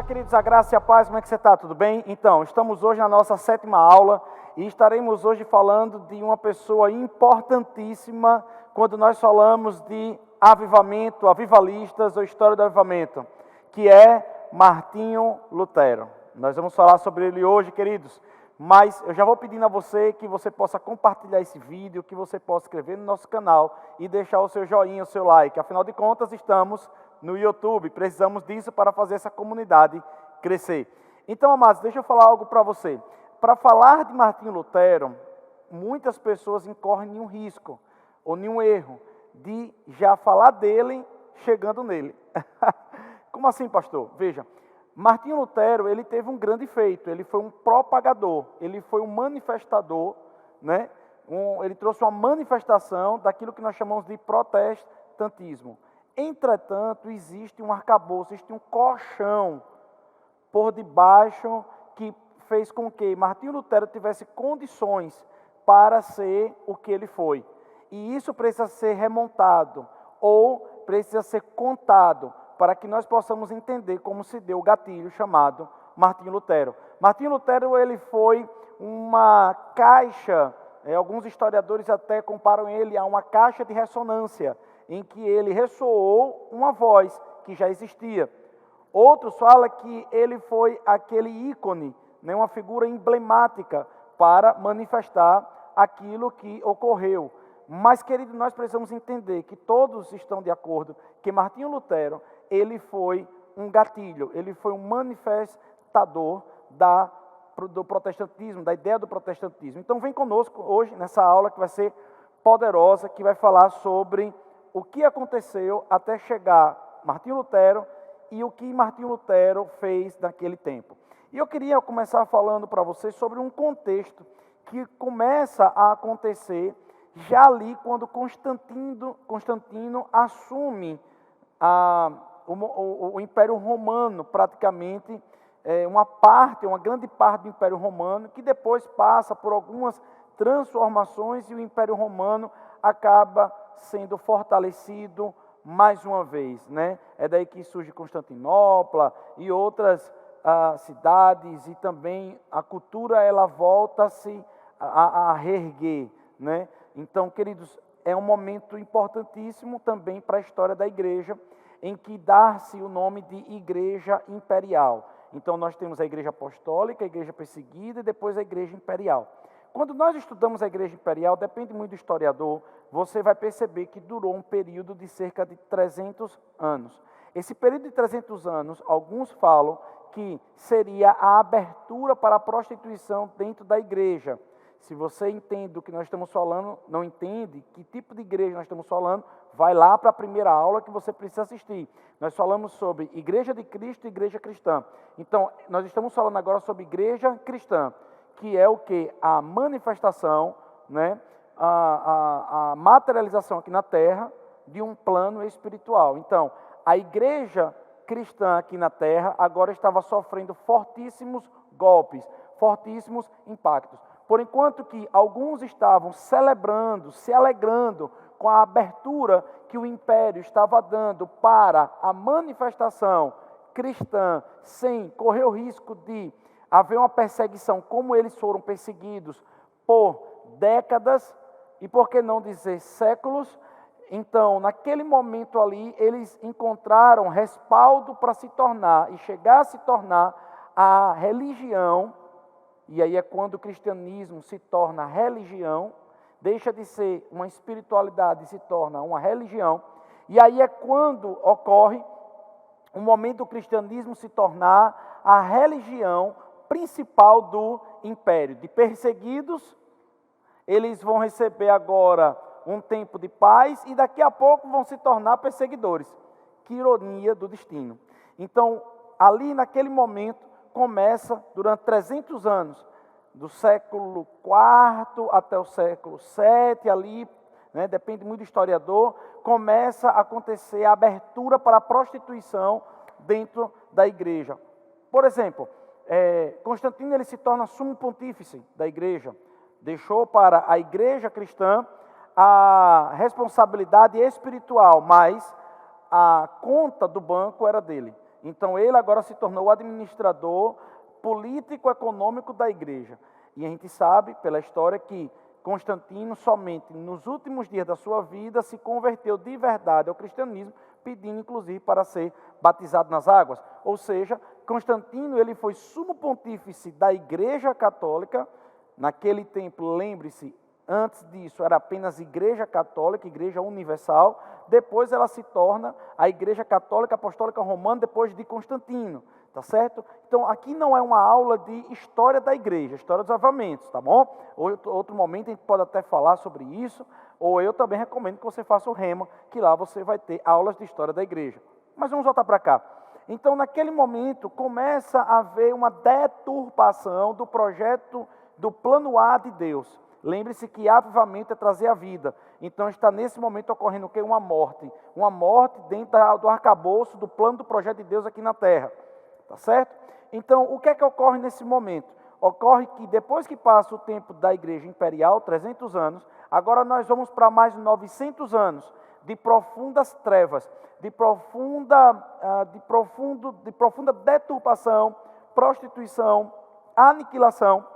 queridos, a graça e a paz, como é que você está? Tudo bem? Então, estamos hoje na nossa 7ª aula e estaremos hoje falando de uma pessoa importantíssima quando nós falamos de avivamento, avivalistas ou história do avivamento, que é Martinho Lutero. Nós vamos falar sobre ele hoje, queridos, mas eu já vou pedindo a você que você possa compartilhar esse vídeo, que você possa inscrever no nosso canal e deixar o seu joinha, o seu like. Afinal de contas, estamos no YouTube, precisamos disso para fazer essa comunidade crescer. Então, amados, deixa eu falar algo para você. Para falar de Martinho Lutero, muitas pessoas incorrem em um risco, ou em um erro, de já falar dele chegando nele. Como assim, pastor? Veja, Martinho Lutero, ele teve um grande feito, ele foi um propagador, ele foi um manifestador, né? Ele trouxe uma manifestação daquilo que nós chamamos de protestantismo. Entretanto, existe um arcabouço, existe um colchão por debaixo que fez com que Martinho Lutero tivesse condições para ser o que ele foi. E isso precisa ser remontado ou precisa ser contado para que nós possamos entender como se deu o gatilho chamado Martinho Lutero. Martinho Lutero, ele foi uma caixa, alguns historiadores até comparam ele a uma caixa de ressonância, em que ele ressoou uma voz que já existia. Outros falam que ele foi aquele ícone, né, uma figura emblemática para manifestar aquilo que ocorreu. Mas, querido, nós precisamos entender que todos estão de acordo que Martinho Lutero, ele foi um gatilho, ele foi um manifestador do protestantismo, da ideia do protestantismo. Então, vem conosco hoje nessa aula que vai ser poderosa, que vai falar sobre o que aconteceu até chegar Martinho Lutero e o que Martinho Lutero fez naquele tempo. E eu queria começar falando para vocês sobre um contexto que começa a acontecer já ali quando Constantino assume o Império Romano, praticamente uma grande parte do Império Romano, que depois passa por algumas transformações e o Império Romano acaba sendo fortalecido mais uma vez, né? É daí que surge Constantinopla e outras cidades, e também a cultura ela volta-se a reerguer, né? Então, queridos, é um momento importantíssimo também para a história da igreja, em que dá-se o nome de Igreja Imperial. Então, nós temos a Igreja Apostólica, a Igreja Perseguida e depois a Igreja Imperial. Quando nós estudamos a Igreja Imperial, depende muito do historiador, você vai perceber que durou um período de cerca de 300 anos. Esse período de 300 anos, alguns falam que seria a abertura para a prostituição dentro da igreja. Se você entende do que nós estamos falando, não entende que tipo de igreja nós estamos falando, vai lá para a primeira aula que você precisa assistir. Nós falamos sobre Igreja de Cristo e Igreja Cristã. Então, nós estamos falando agora sobre Igreja Cristã, que é o que? A manifestação, né? A materialização aqui na terra de um plano espiritual. Então, a igreja cristã aqui na terra agora estava sofrendo fortíssimos golpes, fortíssimos impactos. Por enquanto que alguns estavam celebrando, se alegrando com a abertura que o império estava dando para a manifestação cristã, sem correr o risco de haver uma perseguição, como eles foram perseguidos por décadas, e por que não dizer séculos. Então, naquele momento ali, eles encontraram respaldo para se tornar, e chegar a se tornar a religião, e aí é quando o cristianismo se torna religião, deixa de ser uma espiritualidade e se torna uma religião, e aí é quando ocorre o momento do cristianismo se tornar a religião principal do império. De perseguidos, eles vão receber agora um tempo de paz e daqui a pouco vão se tornar perseguidores. Que ironia do destino. Então, ali naquele momento, começa durante 300 anos, do século IV até o século VII, ali, né, depende muito do historiador, começa a acontecer a abertura para a prostituição dentro da igreja. Por exemplo, Constantino ele se torna sumo pontífice da igreja, deixou para a igreja cristã a responsabilidade espiritual, mas a conta do banco era dele. Então ele agora se tornou o administrador político-econômico da igreja. E a gente sabe pela história que Constantino somente nos últimos dias da sua vida se converteu de verdade ao cristianismo, pedindo inclusive para ser batizado nas águas. Ou seja, Constantino ele foi sumo pontífice da Igreja Católica. Naquele tempo, lembre-se, antes disso era apenas Igreja Católica, Igreja Universal. Depois ela se torna a Igreja Católica Apostólica Romana, depois de Constantino, tá certo? Então aqui não é uma aula de história da igreja, história dos avivamentos, tá bom? Outro momento a gente pode até falar sobre isso, ou eu também recomendo que você faça o Rema, que lá você vai ter aulas de história da igreja. Mas vamos voltar para cá. Então naquele momento começa a haver uma deturpação do projeto, do plano A de Deus. Lembre-se que avivamento é trazer a vida. Então está nesse momento ocorrendo o quê? Uma morte dentro do arcabouço do plano do projeto de Deus aqui na terra. Tá certo? Então, o que é que ocorre nesse momento? Ocorre que depois que passa o tempo da igreja imperial, 300 anos, agora nós vamos para mais 900 anos de profundas trevas, de profunda deturpação, prostituição, aniquilação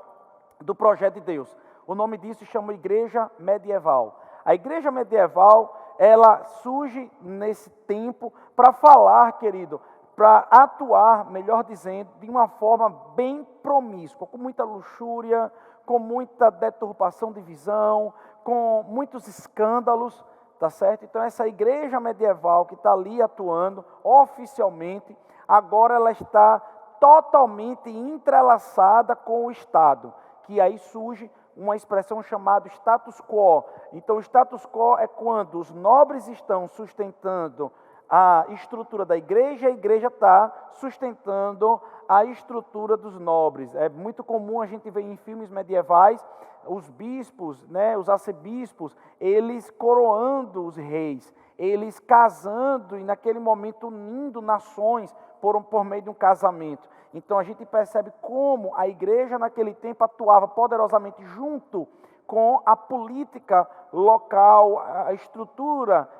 do projeto de Deus. O nome disso se chama Igreja Medieval. A Igreja Medieval, ela surge nesse tempo para falar, querido, para atuar, melhor dizendo, de uma forma bem promíscua, com muita luxúria, com muita deturpação de visão, com muitos escândalos, tá certo? Então essa igreja medieval que está ali atuando oficialmente, agora ela está totalmente entrelaçada com o Estado, que aí surge uma expressão chamada status quo. Então o status quo é quando os nobres estão sustentando a estrutura da igreja, a igreja está sustentando a estrutura dos nobres. É muito comum a gente ver em filmes medievais os bispos, né, os arcebispos, eles coroando os reis, eles casando e naquele momento unindo nações por meio de um casamento. Então a gente percebe como a igreja naquele tempo atuava poderosamente junto com a política local, a estrutura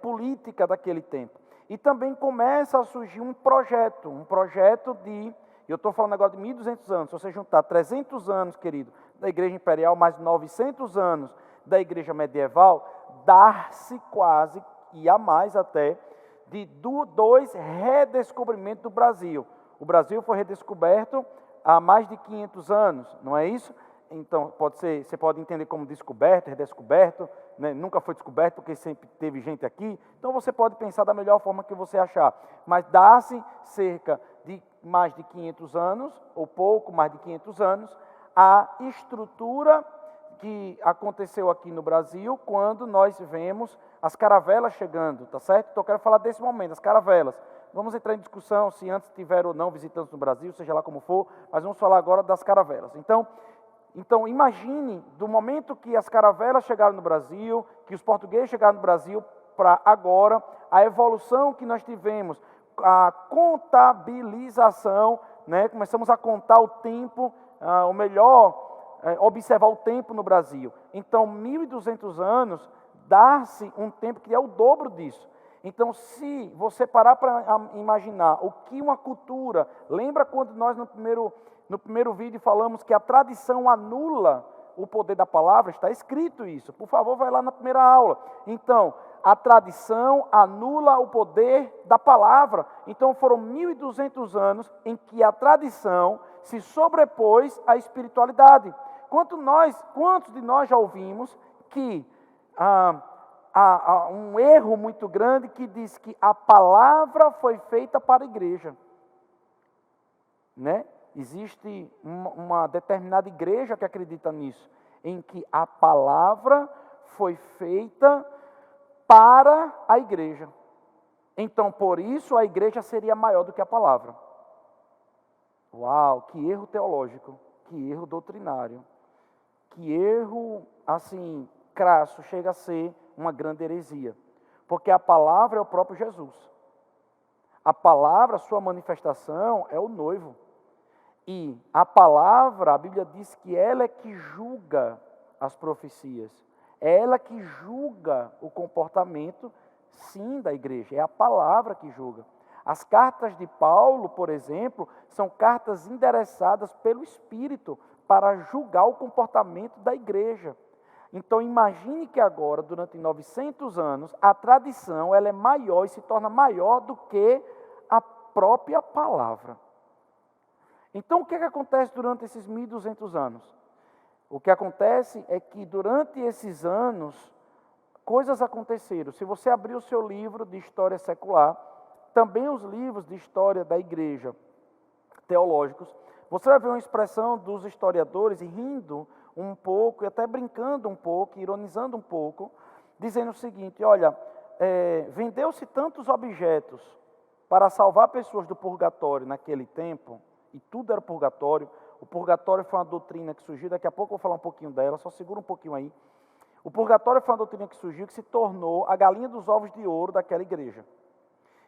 política daquele tempo. E também começa a surgir um projeto de, eu estou falando agora de 1.200 anos, se você juntar 300 anos, querido, da igreja imperial, mais 900 anos da igreja medieval, dá-se quase, e a mais até, de dois redescobrimentos do Brasil. O Brasil foi redescoberto há mais de 500 anos, não é isso? Então, você pode entender como descoberto, redescoberto, né? Nunca foi descoberto porque sempre teve gente aqui. Então, você pode pensar da melhor forma que você achar. Mas dá-se cerca de mais de 500 anos, ou pouco mais de 500 anos, a estrutura que aconteceu aqui no Brasil quando nós vemos as caravelas chegando, tá certo? Então, eu quero falar desse momento, as caravelas. Vamos entrar em discussão se antes tiveram ou não visitantes no Brasil, seja lá como for, mas vamos falar agora das caravelas. Então, imagine, do momento que as caravelas chegaram no Brasil, que os portugueses chegaram no Brasil, para agora, a evolução que nós tivemos, a contabilização, né? Começamos a contar o tempo, ou melhor, observar o tempo no Brasil. Então, 1.200 anos, dá-se um tempo que é o dobro disso. Então, se você parar para imaginar o que uma cultura, lembra quando nós no primeiro vídeo falamos que a tradição anula o poder da palavra? Está escrito isso, por favor vai lá na primeira aula. Então, a tradição anula o poder da palavra. Então foram 1.200 anos em que a tradição se sobrepôs à espiritualidade. Quantos de nós já ouvimos que há um erro muito grande que diz que a palavra foi feita para a igreja, né? Existe uma determinada igreja que acredita nisso, em que a palavra foi feita para a igreja. Então, por isso, a igreja seria maior do que a palavra. Uau, que erro teológico, que erro doutrinário, que erro, assim, crasso, chega a ser uma grande heresia. Porque a palavra é o próprio Jesus. A palavra, sua manifestação, é o noivo. E a palavra, a Bíblia diz que ela é que julga as profecias. É ela que julga o comportamento, sim, da igreja. É a palavra que julga. As cartas de Paulo, por exemplo, são cartas endereçadas pelo Espírito para julgar o comportamento da igreja. Então imagine que agora, durante 900 anos, a tradição ela é maior e se torna maior do que a própria palavra. Então o que acontece durante esses 1200 anos? O que acontece é que durante esses anos, coisas aconteceram. Se você abrir o seu livro de história secular, também os livros de história da igreja teológicos, você vai ver uma expressão dos historiadores rindo um pouco, e até brincando um pouco, ironizando um pouco, dizendo o seguinte: olha, vendeu-se tantos objetos para salvar pessoas do purgatório naquele tempo, e tudo era purgatório. O purgatório foi uma doutrina que surgiu, daqui a pouco eu vou falar um pouquinho dela, só segura um pouquinho aí. O purgatório foi uma doutrina que surgiu, que se tornou a galinha dos ovos de ouro daquela igreja.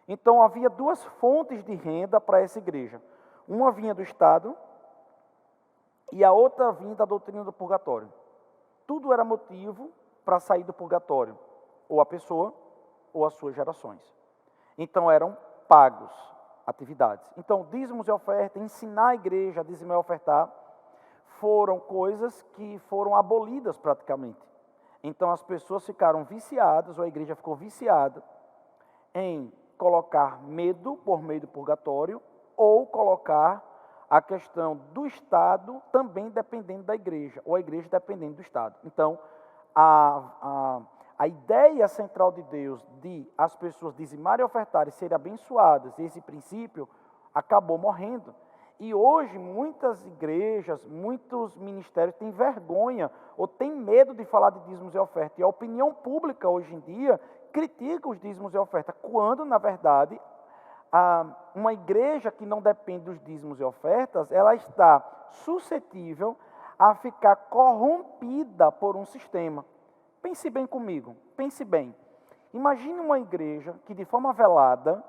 Então havia duas fontes de renda para essa igreja. Uma vinha do Estado e a outra vinha da doutrina do purgatório. Tudo era motivo para sair do purgatório, ou a pessoa ou as suas gerações. Então eram pagos atividades. Então dízimos e oferta, ensinar a igreja a dizimar e ofertar, foram coisas que foram abolidas praticamente. Então as pessoas ficaram viciadas, ou a igreja ficou viciada em colocar medo por meio do purgatório, ou colocar a questão do Estado também dependendo da igreja, ou a igreja dependendo do Estado. Então, a ideia central de Deus de as pessoas dizimarem e ofertarem, serem abençoadas, esse princípio acabou morrendo. E hoje muitas igrejas, muitos ministérios têm vergonha ou têm medo de falar de dízimos e ofertas. E a opinião pública hoje em dia critica os dízimos e ofertas, quando na verdade uma igreja que não depende dos dízimos e ofertas, ela está suscetível a ficar corrompida por um sistema. Pense bem comigo, pense bem. Imagine uma igreja que de forma velada,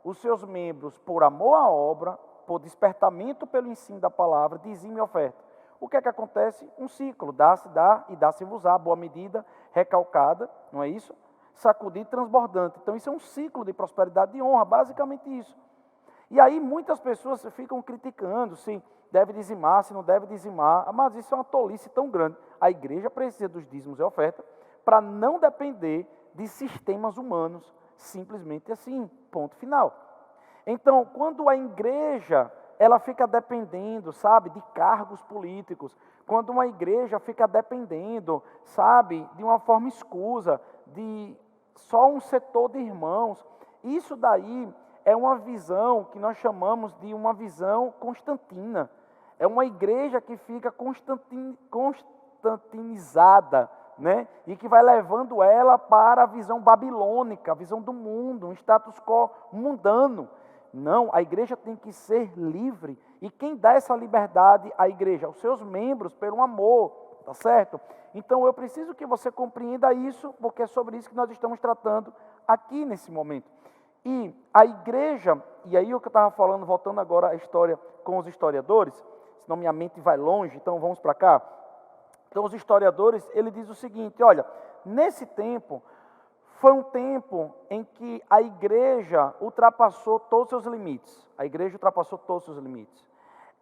os seus membros, por amor à obra, por despertamento pelo ensino da palavra, dizime e oferta. O que é que acontece? Um ciclo, dá-se, dá e dá-se-vos-á, boa medida, recalcada, não é isso? Sacudido, transbordante. Então isso é um ciclo de prosperidade e honra, basicamente isso. E aí muitas pessoas ficam criticando se deve dizimar, se não deve dizimar, mas isso é uma tolice tão grande. A igreja precisa dos dízimos e oferta para não depender de sistemas humanos, simplesmente assim, ponto final. Então, quando a igreja ela fica dependendo, sabe, de cargos políticos, quando uma igreja fica dependendo, sabe, de uma forma escusa, de só um setor de irmãos, isso daí é uma visão que nós chamamos de uma visão constantina. É uma igreja que fica constantinizada, né? E que vai levando ela para a visão babilônica, a visão do mundo, um status quo mundano. Não, a igreja tem que ser livre. E quem dá essa liberdade à igreja? Os seus membros, pelo amor, tá certo? Então eu preciso que você compreenda isso, porque é sobre isso que nós estamos tratando aqui nesse momento. E a igreja, e aí o que eu estava falando, voltando agora à história com os historiadores, senão minha mente vai longe, então vamos para cá. Então os historiadores, ele diz o seguinte: olha, nesse tempo, foi um tempo em que a igreja ultrapassou todos os seus limites. A igreja ultrapassou todos os seus limites.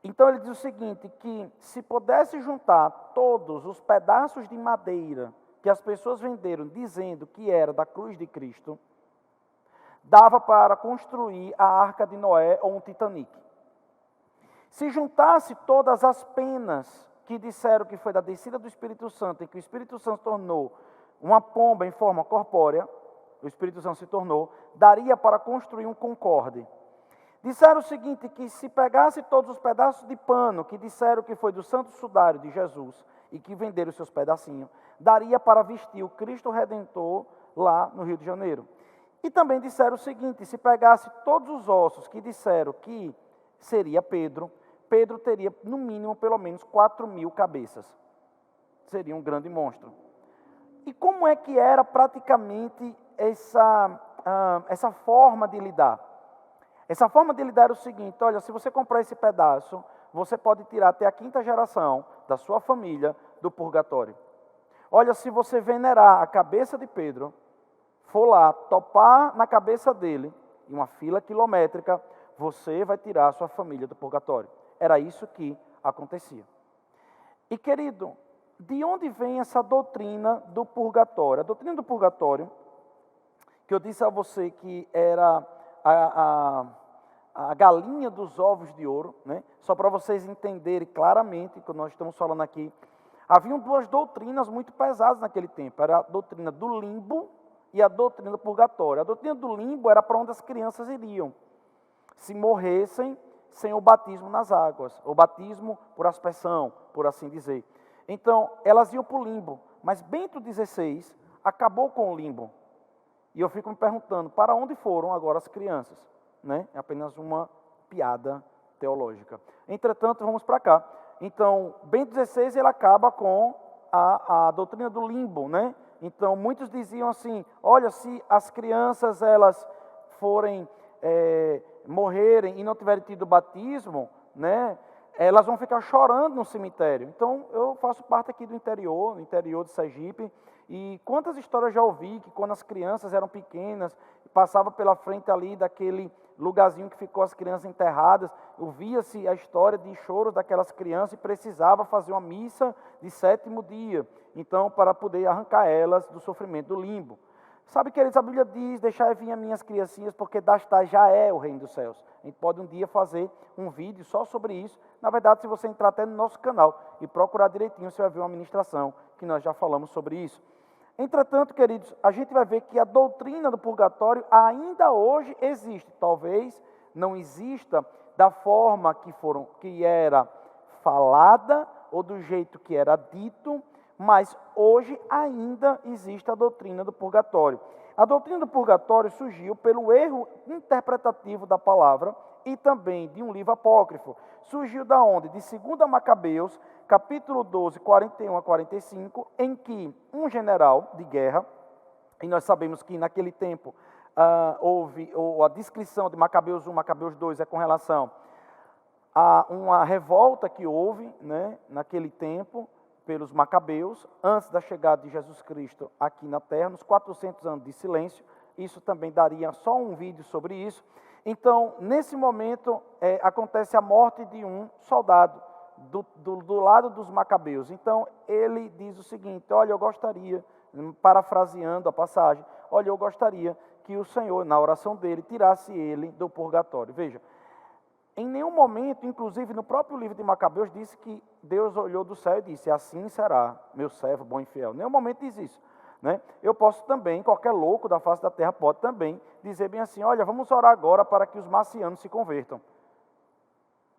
Então ele diz o seguinte, que se pudesse juntar todos os pedaços de madeira que as pessoas venderam, dizendo que era da cruz de Cristo, dava para construir a Arca de Noé ou um Titanic. Se juntasse todas as penas que disseram que foi da descida do Espírito Santo, e que o Espírito Santo tornou uma pomba em forma corpórea, o Espírito Santo se tornou, daria para construir um Concorde. Disseram o seguinte, que se pegasse todos os pedaços de pano, que disseram que foi do santo sudário de Jesus, e que venderam os seus pedacinhos, daria para vestir o Cristo Redentor lá no Rio de Janeiro. E também disseram o seguinte, se pegasse todos os ossos que disseram que seria Pedro, Pedro teria no mínimo pelo menos 4.000 cabeças. Seria um grande monstro. E como é que era praticamente essa forma de lidar? Essa forma de lidar era o seguinte, olha, se você comprar esse pedaço, você pode tirar até a 5ª geração da sua família do purgatório. Olha, se você venerar a cabeça de Pedro, for lá, topar na cabeça dele, em uma fila quilométrica, você vai tirar a sua família do purgatório. Era isso que acontecia. E, querido, de onde vem essa doutrina do purgatório? A doutrina do purgatório, que eu disse a você que era a galinha dos ovos de ouro, né? Só para vocês entenderem claramente, que nós estamos falando aqui, haviam duas doutrinas muito pesadas naquele tempo, era a doutrina do limbo e a doutrina do purgatório. A doutrina do limbo era para onde as crianças iriam, se morressem sem o batismo nas águas, o batismo por aspersão, por assim dizer. Então, elas iam para o limbo, mas Bento XVI acabou com o limbo. E eu fico me perguntando, para onde foram agora as crianças? Né? É apenas uma piada teológica. Entretanto, vamos para cá. Então, Bento XVI ele acaba com a doutrina do limbo, né? Então, muitos diziam assim, olha, se as crianças elas forem morrerem e não tiverem tido batismo, né? Elas vão ficar chorando no cemitério. Então, eu faço parte aqui do interior de Sergipe, e quantas histórias já ouvi que quando as crianças eram pequenas, passava pela frente ali daquele lugarzinho que ficou as crianças enterradas, ouvia-se a história de choros daquelas crianças e precisava fazer uma missa de 7º dia, então para poder arrancar elas do sofrimento do limbo. Sabe, queridos, a Bíblia diz, deixai vir as minhas criancinhas, porque das tais já é o reino dos céus. A gente pode um dia fazer um vídeo só sobre isso. Na verdade, se você entrar até no nosso canal e procurar direitinho, você vai ver uma ministração que nós já falamos sobre isso. Entretanto, queridos, a gente vai ver que a doutrina do purgatório ainda hoje existe. Talvez não exista da forma que era falada ou do jeito que era dito, mas hoje ainda existe a doutrina do purgatório. A doutrina do purgatório surgiu pelo erro interpretativo da palavra e também de um livro apócrifo. Surgiu da onde? De 2 Macabeus, capítulo 12, 41 a 45, em que um general de guerra, e nós sabemos que naquele tempo houve a descrição de Macabeus 1, Macabeus 2 é com relação a uma revolta que houve, né, naquele tempo, pelos Macabeus, antes da chegada de Jesus Cristo aqui na Terra, nos 400 anos de silêncio. Isso também daria só um vídeo sobre isso. Então, nesse momento, acontece a morte de um soldado do lado dos Macabeus. Então, ele diz o seguinte, olha, eu gostaria, parafraseando a passagem, olha, eu gostaria que o Senhor, na oração dele, tirasse ele do purgatório. Veja, em nenhum momento, inclusive no próprio livro de Macabeus, disse que Deus olhou do céu e disse, assim será, meu servo bom e fiel. Em nenhum momento diz isso. Né? Eu posso também, qualquer louco da face da terra pode também dizer bem assim, olha, vamos orar agora para que os marcianos se convertam.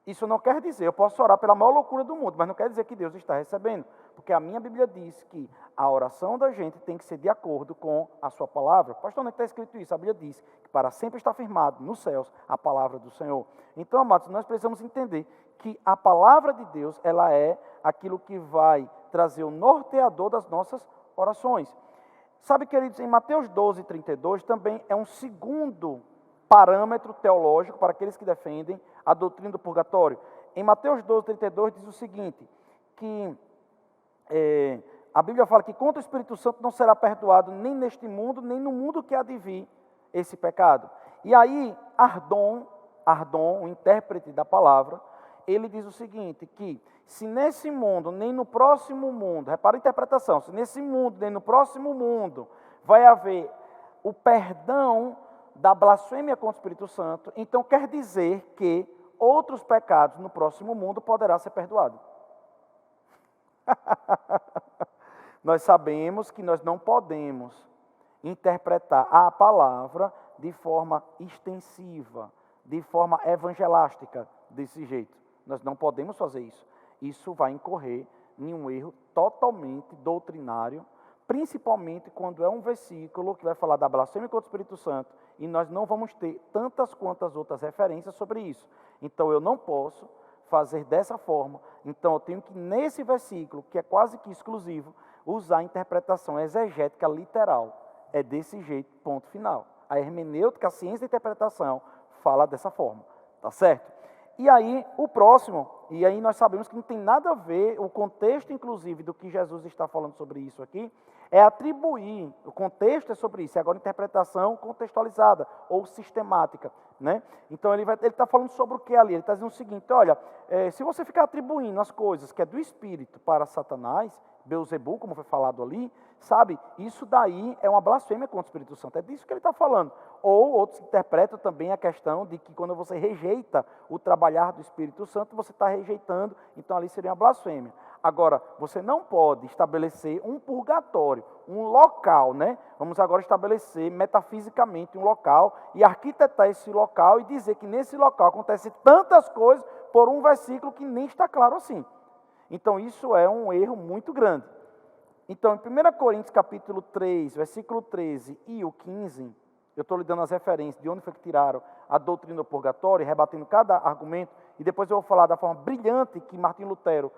Isso não quer dizer, eu posso orar pela maior loucura do mundo, mas não quer dizer que Deus está recebendo, porque a minha Bíblia diz que a oração da gente tem que ser de acordo com a sua palavra. Pastor, onde está escrito isso? A Bíblia diz que para sempre está firmado nos céus a palavra do Senhor. Então, amados, nós precisamos entender que a palavra de Deus, ela é aquilo que vai trazer o norteador das nossas orações. Sabe, queridos, em Mateus 12, 32, também é um segundo parâmetro teológico para aqueles que defendem a doutrina do purgatório. Em Mateus 12, 32 diz o seguinte, que a Bíblia fala que contra o Espírito Santo não será perdoado nem neste mundo, nem no mundo que há de vir esse pecado. E aí, Ardon, o intérprete da palavra, ele diz o seguinte, que se nesse mundo, nem no próximo mundo, repara a interpretação, se nesse mundo, nem no próximo mundo, vai haver o perdão da blasfêmia contra o Espírito Santo, então quer dizer que outros pecados no próximo mundo poderá ser perdoado. Nós sabemos que nós não podemos interpretar a palavra de forma extensiva, de forma evangelástica, desse jeito. Nós não podemos fazer isso. Isso vai incorrer em um erro totalmente doutrinário, principalmente quando é um versículo que vai falar da blasfêmia contra o Espírito Santo, e nós não vamos ter tantas quantas outras referências sobre isso. Então eu não posso fazer dessa forma. Então eu tenho que, nesse versículo, que é quase que exclusivo, usar a interpretação exegética literal. É desse jeito, ponto final. A hermenêutica, a ciência da interpretação, fala dessa forma. Tá certo? E aí, o próximo e aí nós sabemos que não tem nada a ver, o contexto, inclusive, do que Jesus está falando sobre isso aqui, é atribuir, o contexto é sobre isso, é agora interpretação contextualizada ou sistemática, né? Então ele está falando sobre o que ali? Ele está dizendo o seguinte, olha, se você ficar atribuindo as coisas que é do Espírito para Satanás, Beelzebul, como foi falado ali, sabe, isso daí é uma blasfêmia contra o Espírito Santo, é disso que ele está falando. Ou outros interpretam também a questão de que quando você rejeita o trabalhar do Espírito Santo, você está rejeitando, então ali seria uma blasfêmia. Agora, você não pode estabelecer um purgatório, um local, né? Vamos agora estabelecer metafisicamente um local e arquitetar esse local e dizer que nesse local acontecem tantas coisas por um versículo que nem está claro assim. Então, isso é um erro muito grande. Então, em 1 Coríntios capítulo 3, versículo 13 e o 15, eu estou lhe dando as referências de onde foi que tiraram a doutrina do purgatório, rebatendo cada argumento, e depois eu vou falar da forma brilhante que Martim Lutero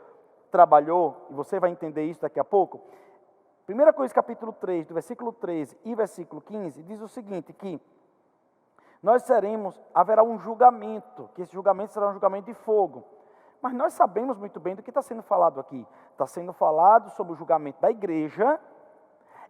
trabalhou, e você vai entender isso daqui a pouco. 1 Coríntios capítulo 3, do versículo 13 e versículo 15, diz o seguinte, que haverá um julgamento, que esse julgamento será um julgamento de fogo. Mas nós sabemos muito bem do que está sendo falado aqui. Está sendo falado sobre o julgamento da igreja,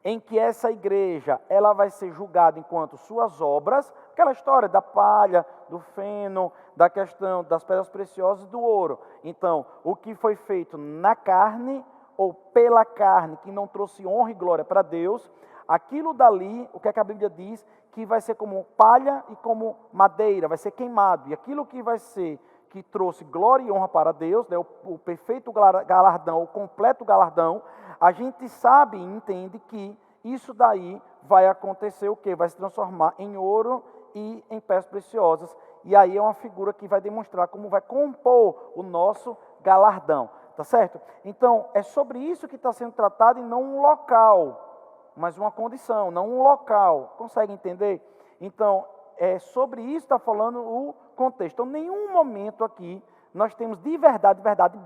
em que essa igreja ela vai ser julgada enquanto suas obras, aquela história da palha, do feno, da questão das pedras preciosas e do ouro. Então, o que foi feito na carne, ou pela carne, que não trouxe honra e glória para Deus, aquilo dali, o que é que a Bíblia diz, que vai ser como palha e como madeira, vai ser queimado. E aquilo que vai ser, que trouxe glória e honra para Deus, né, o perfeito galardão, o completo galardão, a gente sabe e entende que isso daí vai acontecer o quê? Vai se transformar em ouro e em pedras preciosas. E aí é uma figura que vai demonstrar como vai compor o nosso galardão, tá certo? Então, é sobre isso que está sendo tratado e não um local, mas uma condição, não um local. Consegue entender? Então, é sobre isso que está falando o contexto. Então, nenhum momento aqui nós temos de verdade,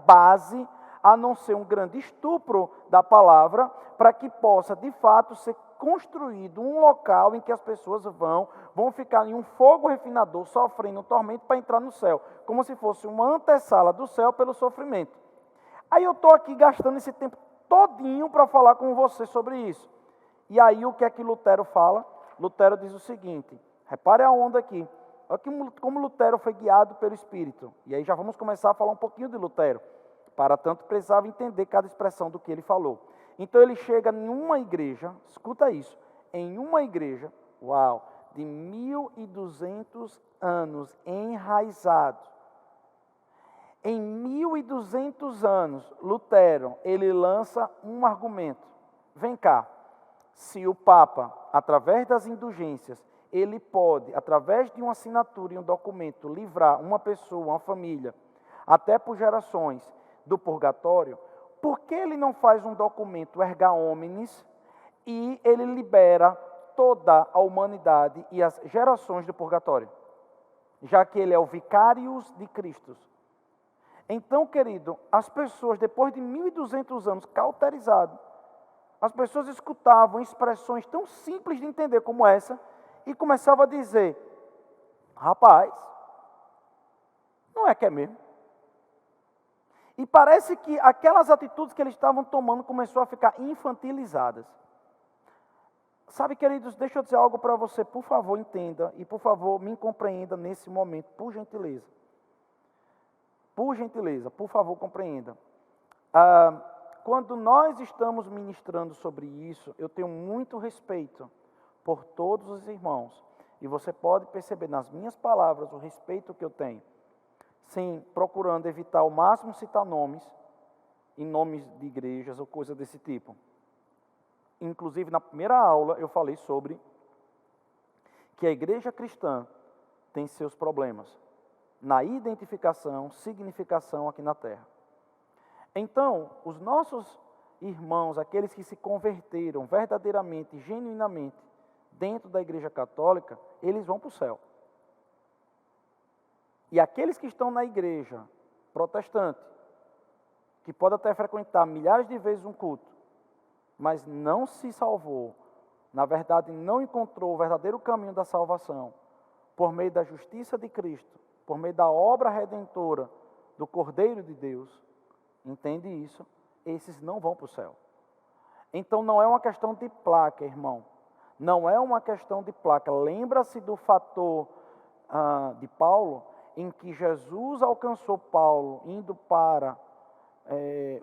base, a não ser um grande estupro da palavra, para que possa, de fato, ser construído um local em que as pessoas vão ficar em um fogo refinador, sofrendo um tormento para entrar no céu, como se fosse uma antessala do céu pelo sofrimento. Aí eu estou aqui gastando esse tempo todinho para falar com você sobre isso. E aí o que é que Lutero fala? Lutero diz o seguinte, repare a onda aqui, olha como Lutero foi guiado pelo Espírito. E aí já vamos começar a falar um pouquinho de Lutero. Para tanto, precisava entender cada expressão do que ele falou. Então, ele chega em uma igreja, escuta isso, em uma igreja, uau, de 1.200 anos, enraizado. Em 1.200 anos, Lutero, ele lança um argumento. Vem cá, se o Papa, através das indulgências, ele pode, através de uma assinatura e um documento, livrar uma pessoa, uma família, até por gerações, do purgatório, por que ele não faz um documento erga omnes e ele libera toda a humanidade e as gerações do purgatório? Já que ele é o vicários de Cristo. Então, querido, as pessoas, depois de 1.200 anos cauterizadas, as pessoas escutavam expressões tão simples de entender como essa e começavam a dizer, rapaz, não é que é mesmo? E parece que aquelas atitudes que eles estavam tomando começou a ficar infantilizadas. Sabe, queridos, deixa eu dizer algo para você, por favor, entenda e por favor, me compreenda nesse momento, por gentileza. Por gentileza, por favor, compreenda. Quando nós estamos ministrando sobre isso, eu tenho muito respeito por todos os irmãos. E você pode perceber nas minhas palavras o respeito que eu tenho. Sim, procurando evitar ao máximo citar nomes, em nomes de igrejas ou coisa desse tipo. Inclusive, na primeira aula, eu falei sobre que a igreja cristã tem seus problemas na identificação, significação aqui na terra. Então, os nossos irmãos, aqueles que se converteram verdadeiramente, genuinamente, dentro da igreja católica, eles vão para o céu. E aqueles que estão na igreja protestante, que pode até frequentar milhares de vezes um culto, mas não se salvou, na verdade não encontrou o verdadeiro caminho da salvação, por meio da justiça de Cristo, por meio da obra redentora do Cordeiro de Deus, entende isso? Esses não vão para o céu. Então não é uma questão de placa, irmão. Não é uma questão de placa. Lembra-se do fator de Paulo, em que Jesus alcançou Paulo indo para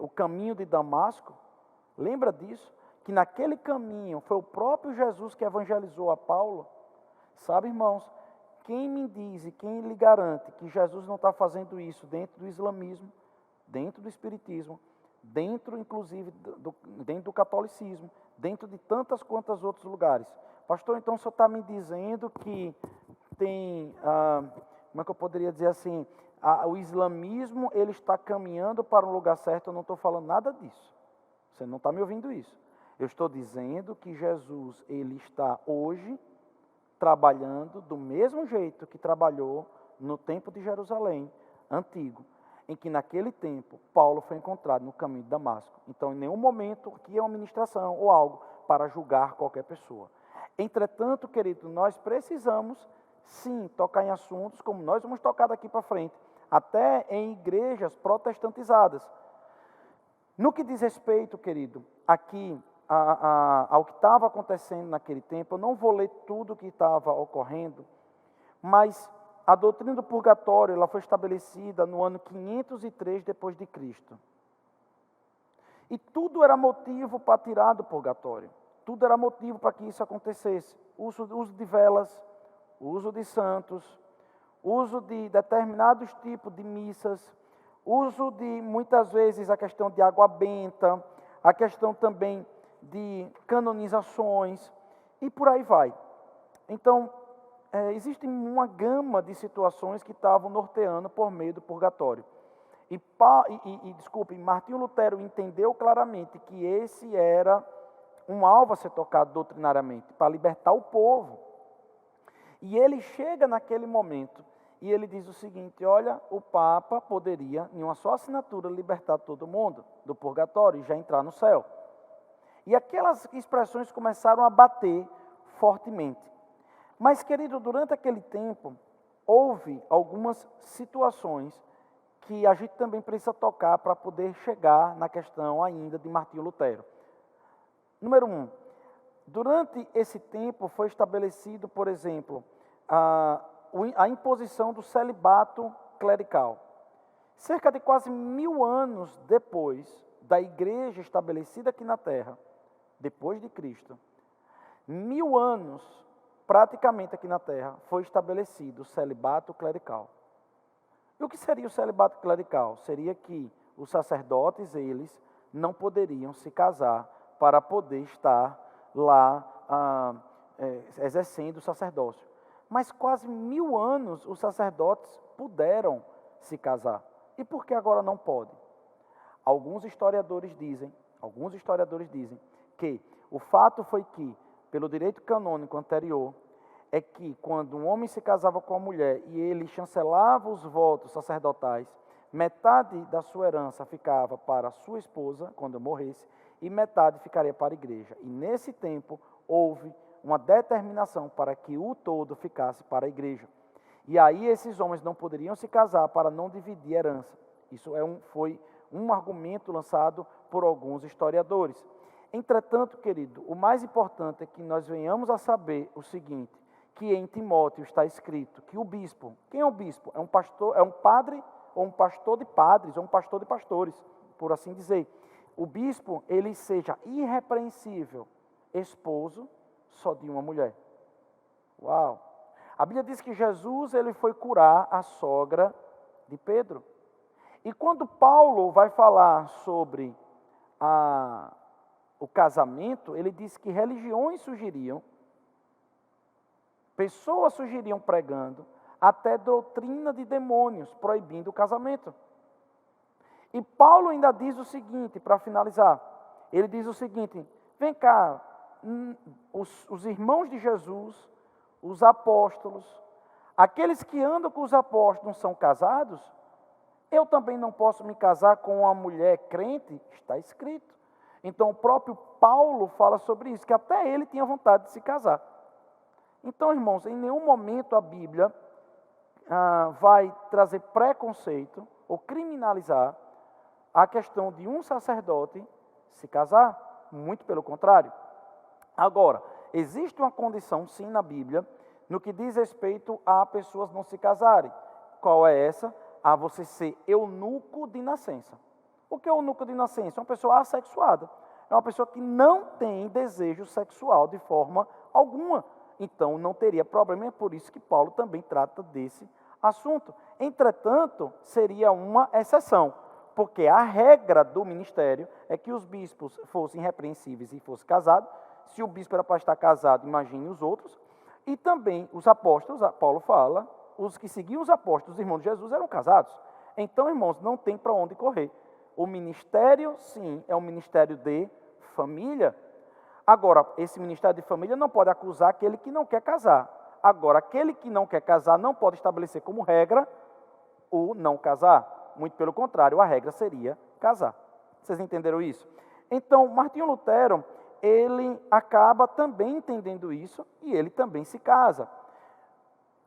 o caminho de Damasco? Lembra disso? Que naquele caminho foi o próprio Jesus que evangelizou a Paulo? Sabe, irmãos, quem me diz e quem lhe garante que Jesus não está fazendo isso dentro do islamismo, dentro do espiritismo, dentro inclusive dentro do catolicismo, dentro de tantas quantas outros lugares? Pastor, então o senhor está me dizendo que tem, como é que eu poderia dizer assim, o islamismo ele está caminhando para um lugar certo? Eu não estou falando nada disso. Você não está me ouvindo isso. Eu estou dizendo que Jesus ele está hoje trabalhando do mesmo jeito que trabalhou no tempo de Jerusalém antigo, em que naquele tempo Paulo foi encontrado no caminho de Damasco. Então, em nenhum momento aqui é uma ministração ou algo para julgar qualquer pessoa. Entretanto, querido, nós precisamos sim tocar em assuntos como nós vamos tocar daqui para frente, até em igrejas protestantizadas. No que diz respeito, querido, aqui ao que estava acontecendo naquele tempo, eu não vou ler tudo o que estava ocorrendo, mas a doutrina do purgatório ela foi estabelecida no ano 503 depois de Cristo. E tudo era motivo para tirar do purgatório. Tudo era motivo para que isso acontecesse. Uso de velas, uso de santos, uso de determinados tipos de missas, uso de, muitas vezes, a questão de água benta, a questão também de canonizações, e por aí vai. Então, existe uma gama de situações que estavam norteando por meio do purgatório. Desculpe, Martinho Lutero entendeu claramente que esse era um alvo a ser tocado doutrinariamente, para libertar o povo. E ele chega naquele momento e ele diz o seguinte: olha, o Papa poderia, em uma só assinatura, libertar todo mundo do purgatório e já entrar no céu. E aquelas expressões começaram a bater fortemente. Mas, querido, durante aquele tempo, houve algumas situações que a gente também precisa tocar para poder chegar na questão ainda de Martinho Lutero. Número 1, durante esse tempo foi estabelecido, por exemplo, a imposição do celibato clerical. Cerca de quase 1000 anos depois da igreja estabelecida aqui na Terra, depois de Cristo, 1000 anos praticamente aqui na Terra, foi estabelecido o celibato clerical. E o que seria o celibato clerical? Seria que os sacerdotes, eles não poderiam se casar para poder estar lá exercendo o sacerdócio. Mas quase 1000 anos os sacerdotes puderam se casar. E por que agora não pode? Alguns historiadores dizem que o fato foi que, pelo direito canônico anterior, é que quando um homem se casava com a mulher e ele chancelava os votos sacerdotais, metade da sua herança ficava para a sua esposa, quando morresse, e metade ficaria para a igreja. E nesse tempo houve uma determinação para que o todo ficasse para a igreja. E aí esses homens não poderiam se casar para não dividir a herança. Isso foi um argumento lançado por alguns historiadores. Entretanto, querido, o mais importante é que nós venhamos a saber o seguinte, que em Timóteo está escrito que o bispo, quem é o bispo? É um pastor, é um padre, ou um pastor de padres, ou um pastor de pastores, por assim dizer. O bispo, ele seja irrepreensível, esposo só de uma mulher. Uau! A Bíblia diz que Jesus ele foi curar a sogra de Pedro. E quando Paulo vai falar sobre o casamento, ele diz que religiões surgiriam, pessoas surgiriam pregando, até doutrina de demônios, proibindo o casamento. E Paulo ainda diz o seguinte, para finalizar, ele diz o seguinte: vem cá, os irmãos de Jesus, os apóstolos, aqueles que andam com os apóstolos são casados? Eu também não posso me casar com uma mulher crente? Está escrito. Então o próprio Paulo fala sobre isso, que até ele tinha vontade de se casar. Então, irmãos, em nenhum momento a Bíblia vai trazer preconceito ou criminalizar a questão de um sacerdote se casar, muito pelo contrário. Agora, existe uma condição, sim, na Bíblia, no que diz respeito a pessoas não se casarem. Qual é essa? A você ser eunuco de nascença. O que é eunuco de nascença? É uma pessoa assexuada. É uma pessoa que não tem desejo sexual de forma alguma. Então, não teria problema, é por isso que Paulo também trata desse assunto. Entretanto, seria uma exceção, porque a regra do ministério é que os bispos fossem irrepreensíveis e fossem casados. Se o bispo era para estar casado, imagine os outros. E também os apóstolos, Paulo fala, os que seguiam os apóstolos, os irmãos de Jesus, eram casados. Então, irmãos, não tem para onde correr. O ministério, sim, é um ministério de família. Agora, esse ministério de família não pode acusar aquele que não quer casar. Agora, aquele que não quer casar não pode estabelecer como regra o não casar. Muito pelo contrário, a regra seria casar. Vocês entenderam isso? Então, Martinho Lutero, ele acaba também entendendo isso e ele também se casa.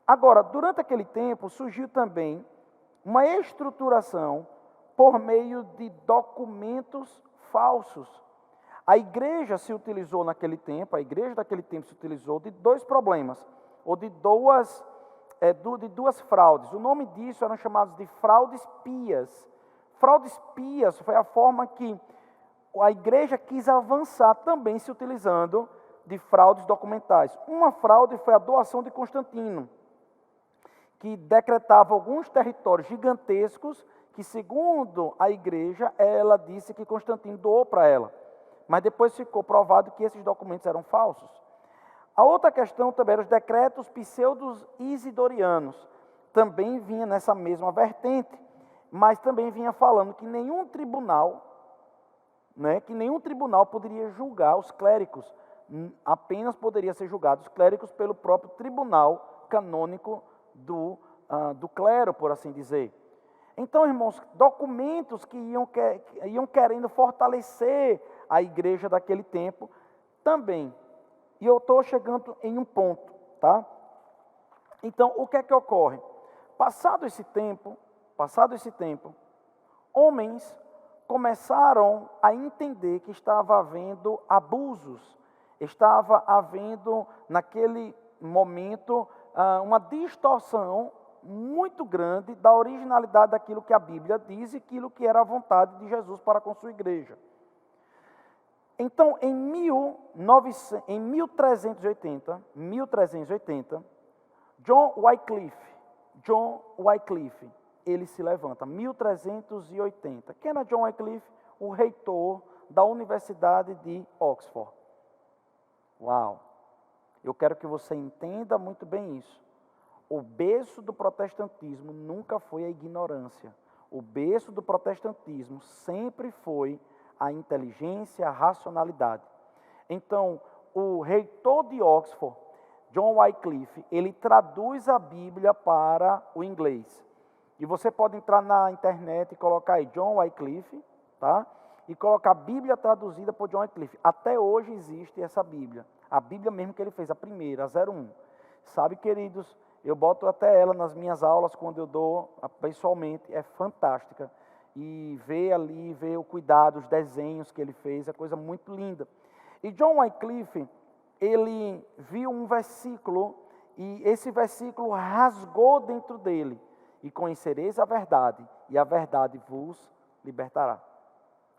Agora, durante aquele tempo, surgiu também uma estruturação por meio de documentos falsos. A igreja se utilizou naquele tempo, a igreja daquele tempo se utilizou de dois problemas, ou de duas fraudes. O nome disso eram chamados de fraudes pias. Fraudes pias foi a forma que a igreja quis avançar também se utilizando de fraudes documentais. Uma fraude foi a doação de Constantino, que decretava alguns territórios gigantescos que, segundo a igreja, ela disse que Constantino doou para ela. Mas depois ficou provado que esses documentos eram falsos. A outra questão também eram os decretos pseudos isidorianos. Também vinha nessa mesma vertente, mas também vinha falando que nenhum tribunal poderia julgar os clérigos, apenas poderia ser julgado os clérigos pelo próprio tribunal canônico do clero, por assim dizer. Então, irmãos, documentos que iam querendo fortalecer a igreja daquele tempo também. E eu estou chegando em um ponto, tá? Então, o que é que ocorre? Passado esse tempo, homens começaram a entender que estava havendo abusos, estava havendo, naquele momento, uma distorção muito grande da originalidade daquilo que a Bíblia diz e aquilo que era a vontade de Jesus para com sua igreja. Então, em 1380, John Wycliffe, ele se levanta, 1380. Quem era John Wycliffe? O reitor da Universidade de Oxford. Uau! Eu quero que você entenda muito bem isso. O berço do protestantismo nunca foi a ignorância. O berço do protestantismo sempre foi a inteligência, a racionalidade. Então, o reitor de Oxford, John Wycliffe, ele traduz a Bíblia para o inglês. E você pode entrar na internet e colocar aí John Wycliffe, tá? E colocar a Bíblia traduzida por John Wycliffe. Até hoje existe essa Bíblia. A Bíblia mesmo que ele fez, a primeira, a 01. Sabe, queridos, eu boto até ela nas minhas aulas quando eu dou pessoalmente, é fantástica. E ver o cuidado, os desenhos que ele fez, é coisa muito linda. E John Wycliffe, ele viu um versículo, e esse versículo rasgou dentro dele. E conhecereis a verdade, e a verdade vos libertará.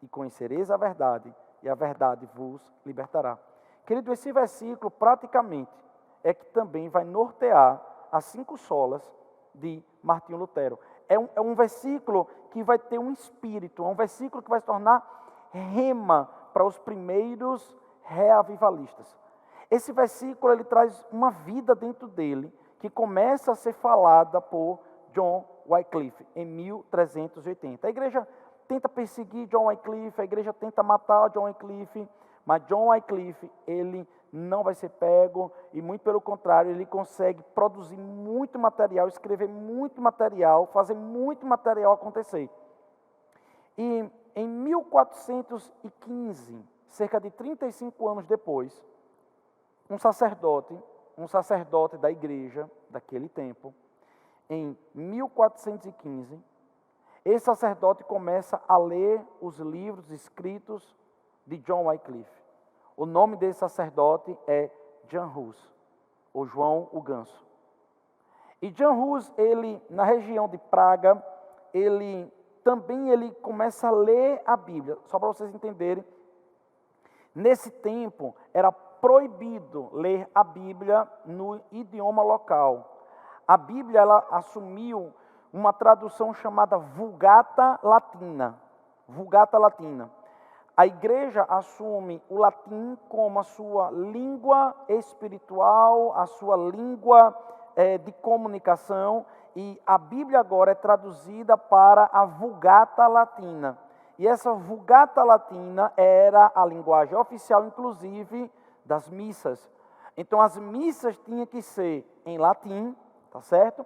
E conhecereis a verdade, e a verdade vos libertará. Querido, esse versículo praticamente é que também vai nortear as 5 solas de Martinho Lutero. É um versículo que vai ter um espírito, é um versículo que vai se tornar rema para os primeiros reavivalistas. Esse versículo, ele traz uma vida dentro dele, que começa a ser falada por John Wycliffe, em 1380. A igreja tenta perseguir John Wycliffe, a igreja tenta matar John Wycliffe, mas John Wycliffe, ele não vai ser pego, e muito pelo contrário, ele consegue produzir muito material, escrever muito material, fazer muito material acontecer. E em 1415, cerca de 35 anos depois, um sacerdote da igreja daquele tempo, em 1415, esse sacerdote começa a ler os livros escritos de John Wycliffe. O nome desse sacerdote é Jan Hus, ou João o Ganso. E Jan Hus, ele, na região de Praga, ele começa a ler a Bíblia. Só para vocês entenderem, nesse tempo era proibido ler a Bíblia no idioma local. A Bíblia, ela assumiu uma tradução chamada Vulgata Latina. Vulgata Latina. A igreja assume o latim como a sua língua espiritual, a sua língua de comunicação, e a Bíblia agora é traduzida para a Vulgata Latina. E essa Vulgata Latina era a linguagem oficial, inclusive, das missas. Então, as missas tinham que ser em latim, tá certo?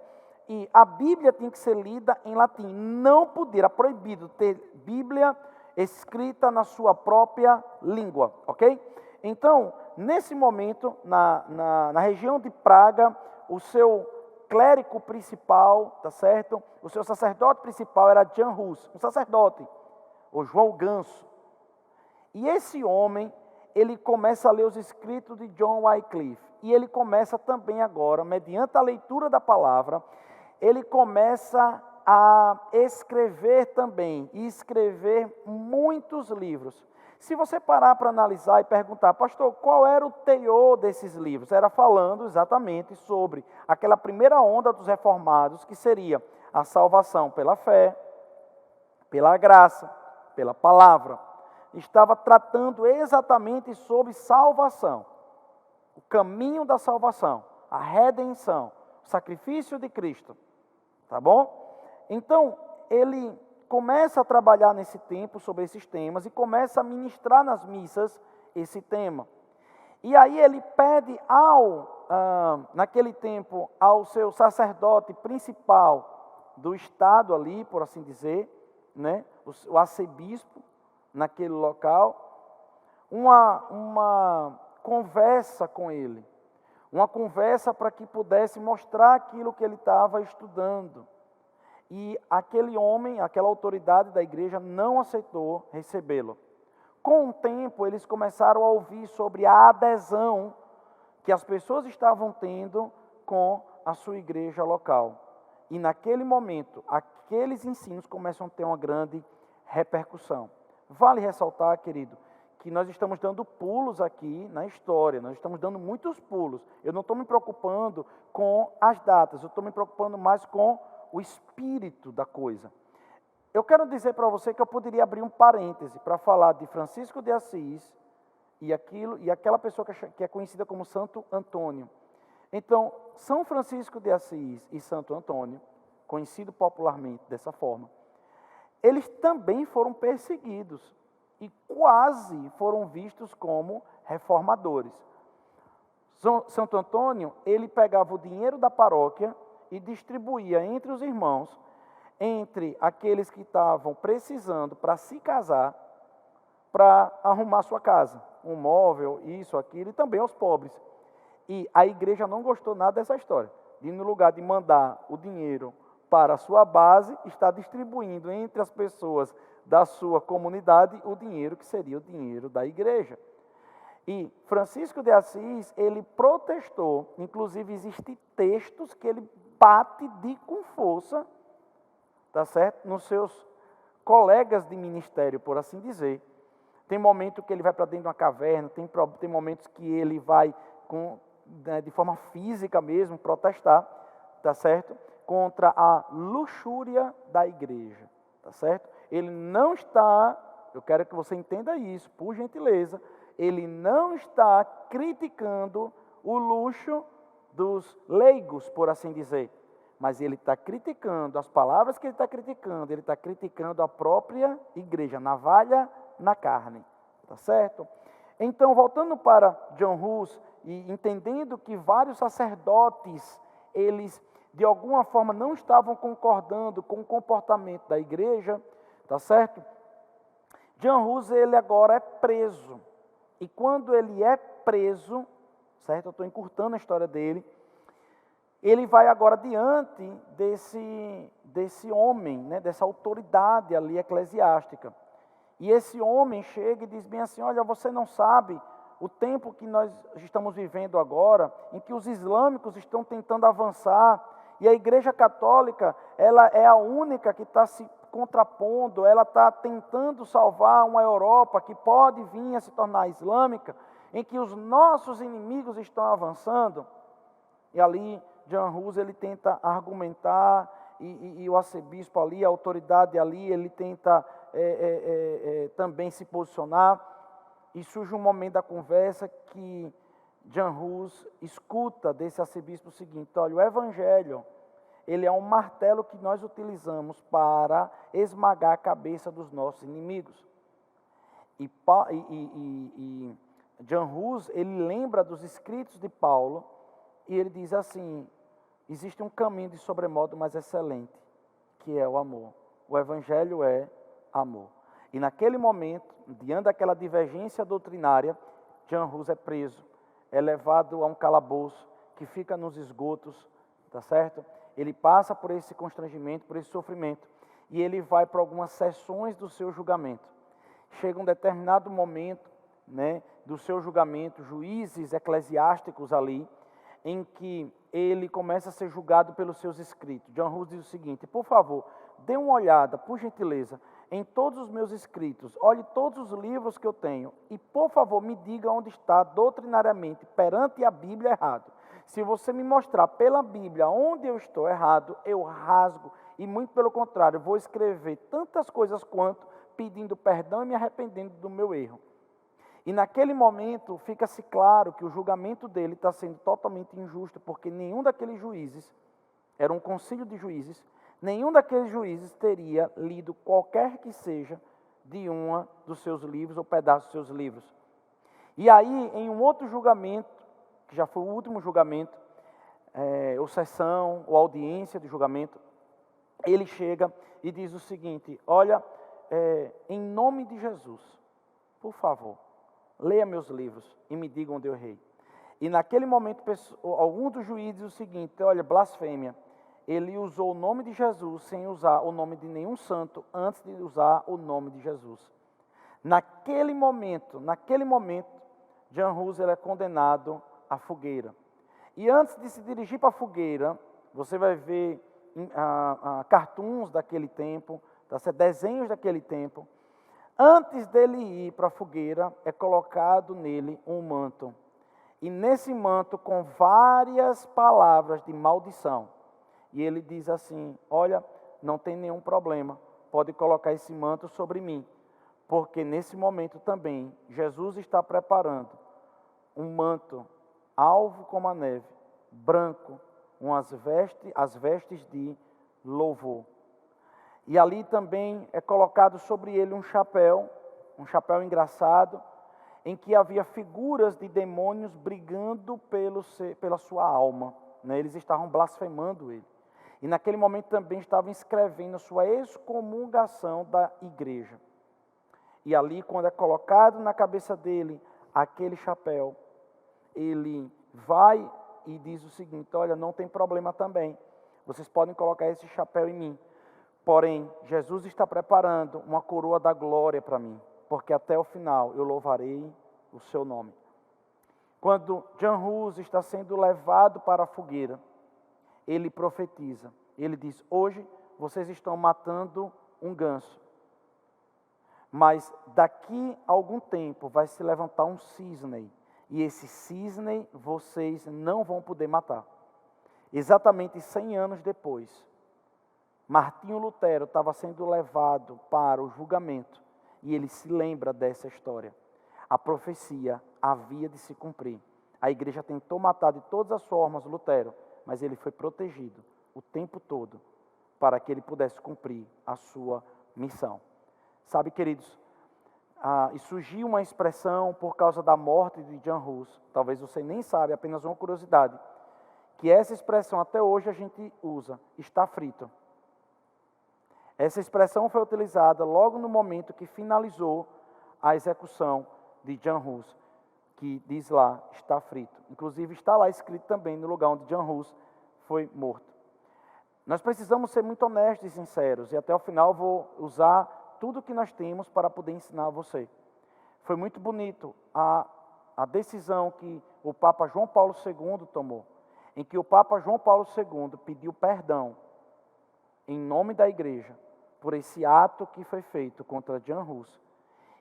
E a Bíblia tinha que ser lida em latim. Não podia, era proibido ter Bíblia escrita na sua própria língua, ok? Então, nesse momento, na região de Praga, o seu clérigo principal, tá certo? O seu sacerdote principal era Jan Hus, um sacerdote, o João Ganso. E esse homem, ele começa a ler os escritos de John Wycliffe. E ele começa também agora, mediante a leitura da palavra, ele começa a escrever também, e escrever muitos livros. Se você parar para analisar e perguntar, pastor, qual era o teor desses livros? Era falando exatamente sobre aquela primeira onda dos reformados, que seria a salvação pela fé, pela graça, pela palavra. Estava tratando exatamente sobre salvação, o caminho da salvação, a redenção, o sacrifício de Cristo, tá bom? Então, ele começa a trabalhar nesse tempo sobre esses temas e começa a ministrar nas missas esse tema. E aí ele pede naquele tempo, ao seu sacerdote principal do estado ali, por assim dizer, né, o arcebispo naquele local, uma conversa com ele, uma conversa para que pudesse mostrar aquilo que ele estava estudando. E aquele homem, aquela autoridade da igreja não aceitou recebê-lo. Com o tempo, eles começaram a ouvir sobre a adesão que as pessoas estavam tendo com a sua igreja local. E naquele momento, aqueles ensinos começam a ter uma grande repercussão. Vale ressaltar, querido, que nós estamos dando pulos aqui na história, nós estamos dando muitos pulos. Eu não estou me preocupando com as datas, eu estou me preocupando mais com o espírito da coisa. Eu quero dizer para você que eu poderia abrir um parêntese para falar de Francisco de Assis e aquela pessoa que é conhecida como Santo Antônio. Então, São Francisco de Assis e Santo Antônio, conhecido popularmente dessa forma, eles também foram perseguidos e quase foram vistos como reformadores. Santo Antônio, ele pegava o dinheiro da paróquia e distribuía entre os irmãos, entre aqueles que estavam precisando para se casar, para arrumar sua casa, um móvel, isso, aquilo, e também aos pobres. E a igreja não gostou nada dessa história, de no lugar de mandar o dinheiro para a sua base, está distribuindo entre as pessoas da sua comunidade o dinheiro que seria o dinheiro da igreja. E Francisco de Assis, ele protestou, inclusive existem textos que ele bate com força, tá certo? Nos seus colegas de ministério, por assim dizer. Tem momento que ele vai para dentro de uma caverna, tem momentos que ele vai de forma física mesmo protestar, tá certo? Contra a luxúria da igreja, tá certo? Ele não está, eu quero que você entenda isso, por gentileza, ele não está criticando o luxo dos leigos, por assim dizer, mas ele está criticando as palavras que ele está criticando a própria igreja, navalha na carne, tá certo? Então, voltando para John Hus e entendendo que vários sacerdotes, eles de alguma forma não estavam concordando com o comportamento da igreja, tá certo? John Hus, ele agora é preso, e quando ele é preso, certo? Eu estou encurtando a história dele. ele vai agora diante desse homem, né, dessa autoridade ali eclesiástica. E esse homem chega e diz bem assim: olha, você não sabe o tempo que nós estamos vivendo agora, em que os islâmicos estão tentando avançar, e a Igreja Católica, ela é a única que está se contrapondo, ela está tentando salvar uma Europa que pode vir a se tornar islâmica, em que os nossos inimigos estão avançando. E ali, John Hus, ele tenta argumentar, e o arcebispo ali, a autoridade ali, ele tenta também se posicionar, e surge um momento da conversa que John Hus escuta desse arcebispo o seguinte: olha, o Evangelho, ele é um martelo que nós utilizamos para esmagar a cabeça dos nossos inimigos. E John Hus, ele lembra dos escritos de Paulo, e ele diz assim: existe um caminho de sobremodo mais excelente, que é o amor. O Evangelho é amor. E naquele momento, diante daquela divergência doutrinária, John Hus é preso, é levado a um calabouço que fica nos esgotos, tá certo? Ele passa por esse constrangimento, por esse sofrimento, e ele vai para algumas sessões do seu julgamento. Chega um determinado momento, né, do seu julgamento, juízes eclesiásticos ali, em que ele começa a ser julgado pelos seus escritos. John Hus diz o seguinte: por favor, dê uma olhada, por gentileza, em todos os meus escritos, olhe todos os livros que eu tenho, e por favor me diga onde está doutrinariamente, perante a Bíblia, errado. Se você me mostrar pela Bíblia onde eu estou errado, eu rasgo, e muito pelo contrário, vou escrever tantas coisas quanto, pedindo perdão e me arrependendo do meu erro. E naquele momento fica-se claro que o julgamento dele está sendo totalmente injusto, porque nenhum daqueles juízes, era um concílio de juízes, nenhum daqueles juízes teria lido qualquer que seja de um dos seus livros ou pedaço dos seus livros. E aí, em um outro julgamento, que já foi o último julgamento, ou sessão, ou audiência de julgamento, ele chega e diz o seguinte: olha, em nome de Jesus, por favor, leia meus livros e me diga onde eu errei. E naquele momento, algum dos juízes diz o seguinte: olha, blasfêmia. Ele usou o nome de Jesus sem usar o nome de nenhum santo, antes de usar o nome de Jesus. Naquele momento, John Hus é condenado à fogueira. E antes de se dirigir para a fogueira, você vai ver cartoons daquele tempo, desenhos daquele tempo. Antes dele ir para a fogueira, é colocado nele um manto. E nesse manto, com várias palavras de maldição. E ele diz assim: olha, não tem nenhum problema, pode colocar esse manto sobre mim, porque nesse momento também Jesus está preparando um manto alvo como a neve, branco, as vestes de louvor. E ali também é colocado sobre ele um chapéu engraçado, em que havia figuras de demônios brigando pela sua alma, né? Eles estavam blasfemando ele. E naquele momento também estavam escrevendo a sua excomungação da igreja. E ali, quando é colocado na cabeça dele aquele chapéu, ele vai e diz o seguinte: olha, não tem problema também, vocês podem colocar esse chapéu em mim, porém, Jesus está preparando uma coroa da glória para mim, porque até o final eu louvarei o seu nome. Quando John Hus está sendo levado para a fogueira, ele profetiza, ele diz: hoje vocês estão matando um ganso, mas daqui a algum tempo vai se levantar um cisne, e esse cisne vocês não vão poder matar. Exatamente 100 anos depois, Martinho Lutero estava sendo levado para o julgamento, e ele se lembra dessa história. A profecia havia de se cumprir. A igreja tentou matar de todas as formas Lutero, mas ele foi protegido o tempo todo para que ele pudesse cumprir a sua missão. Sabe, queridos, e surgiu uma expressão por causa da morte de John Hus, talvez você nem sabe, apenas uma curiosidade, que essa expressão até hoje a gente usa: está frito. Essa expressão foi utilizada logo no momento que finalizou a execução de John Hus, que diz lá: está frito. Inclusive está lá escrito também no lugar onde John Hus foi morto. Nós precisamos ser muito honestos e sinceros, e até o final vou usar tudo que nós temos para poder ensinar a você. Foi muito bonito a decisão que o Papa João Paulo II tomou, em que o Papa João Paulo II pediu perdão em nome da igreja por esse ato que foi feito contra Jan Hus.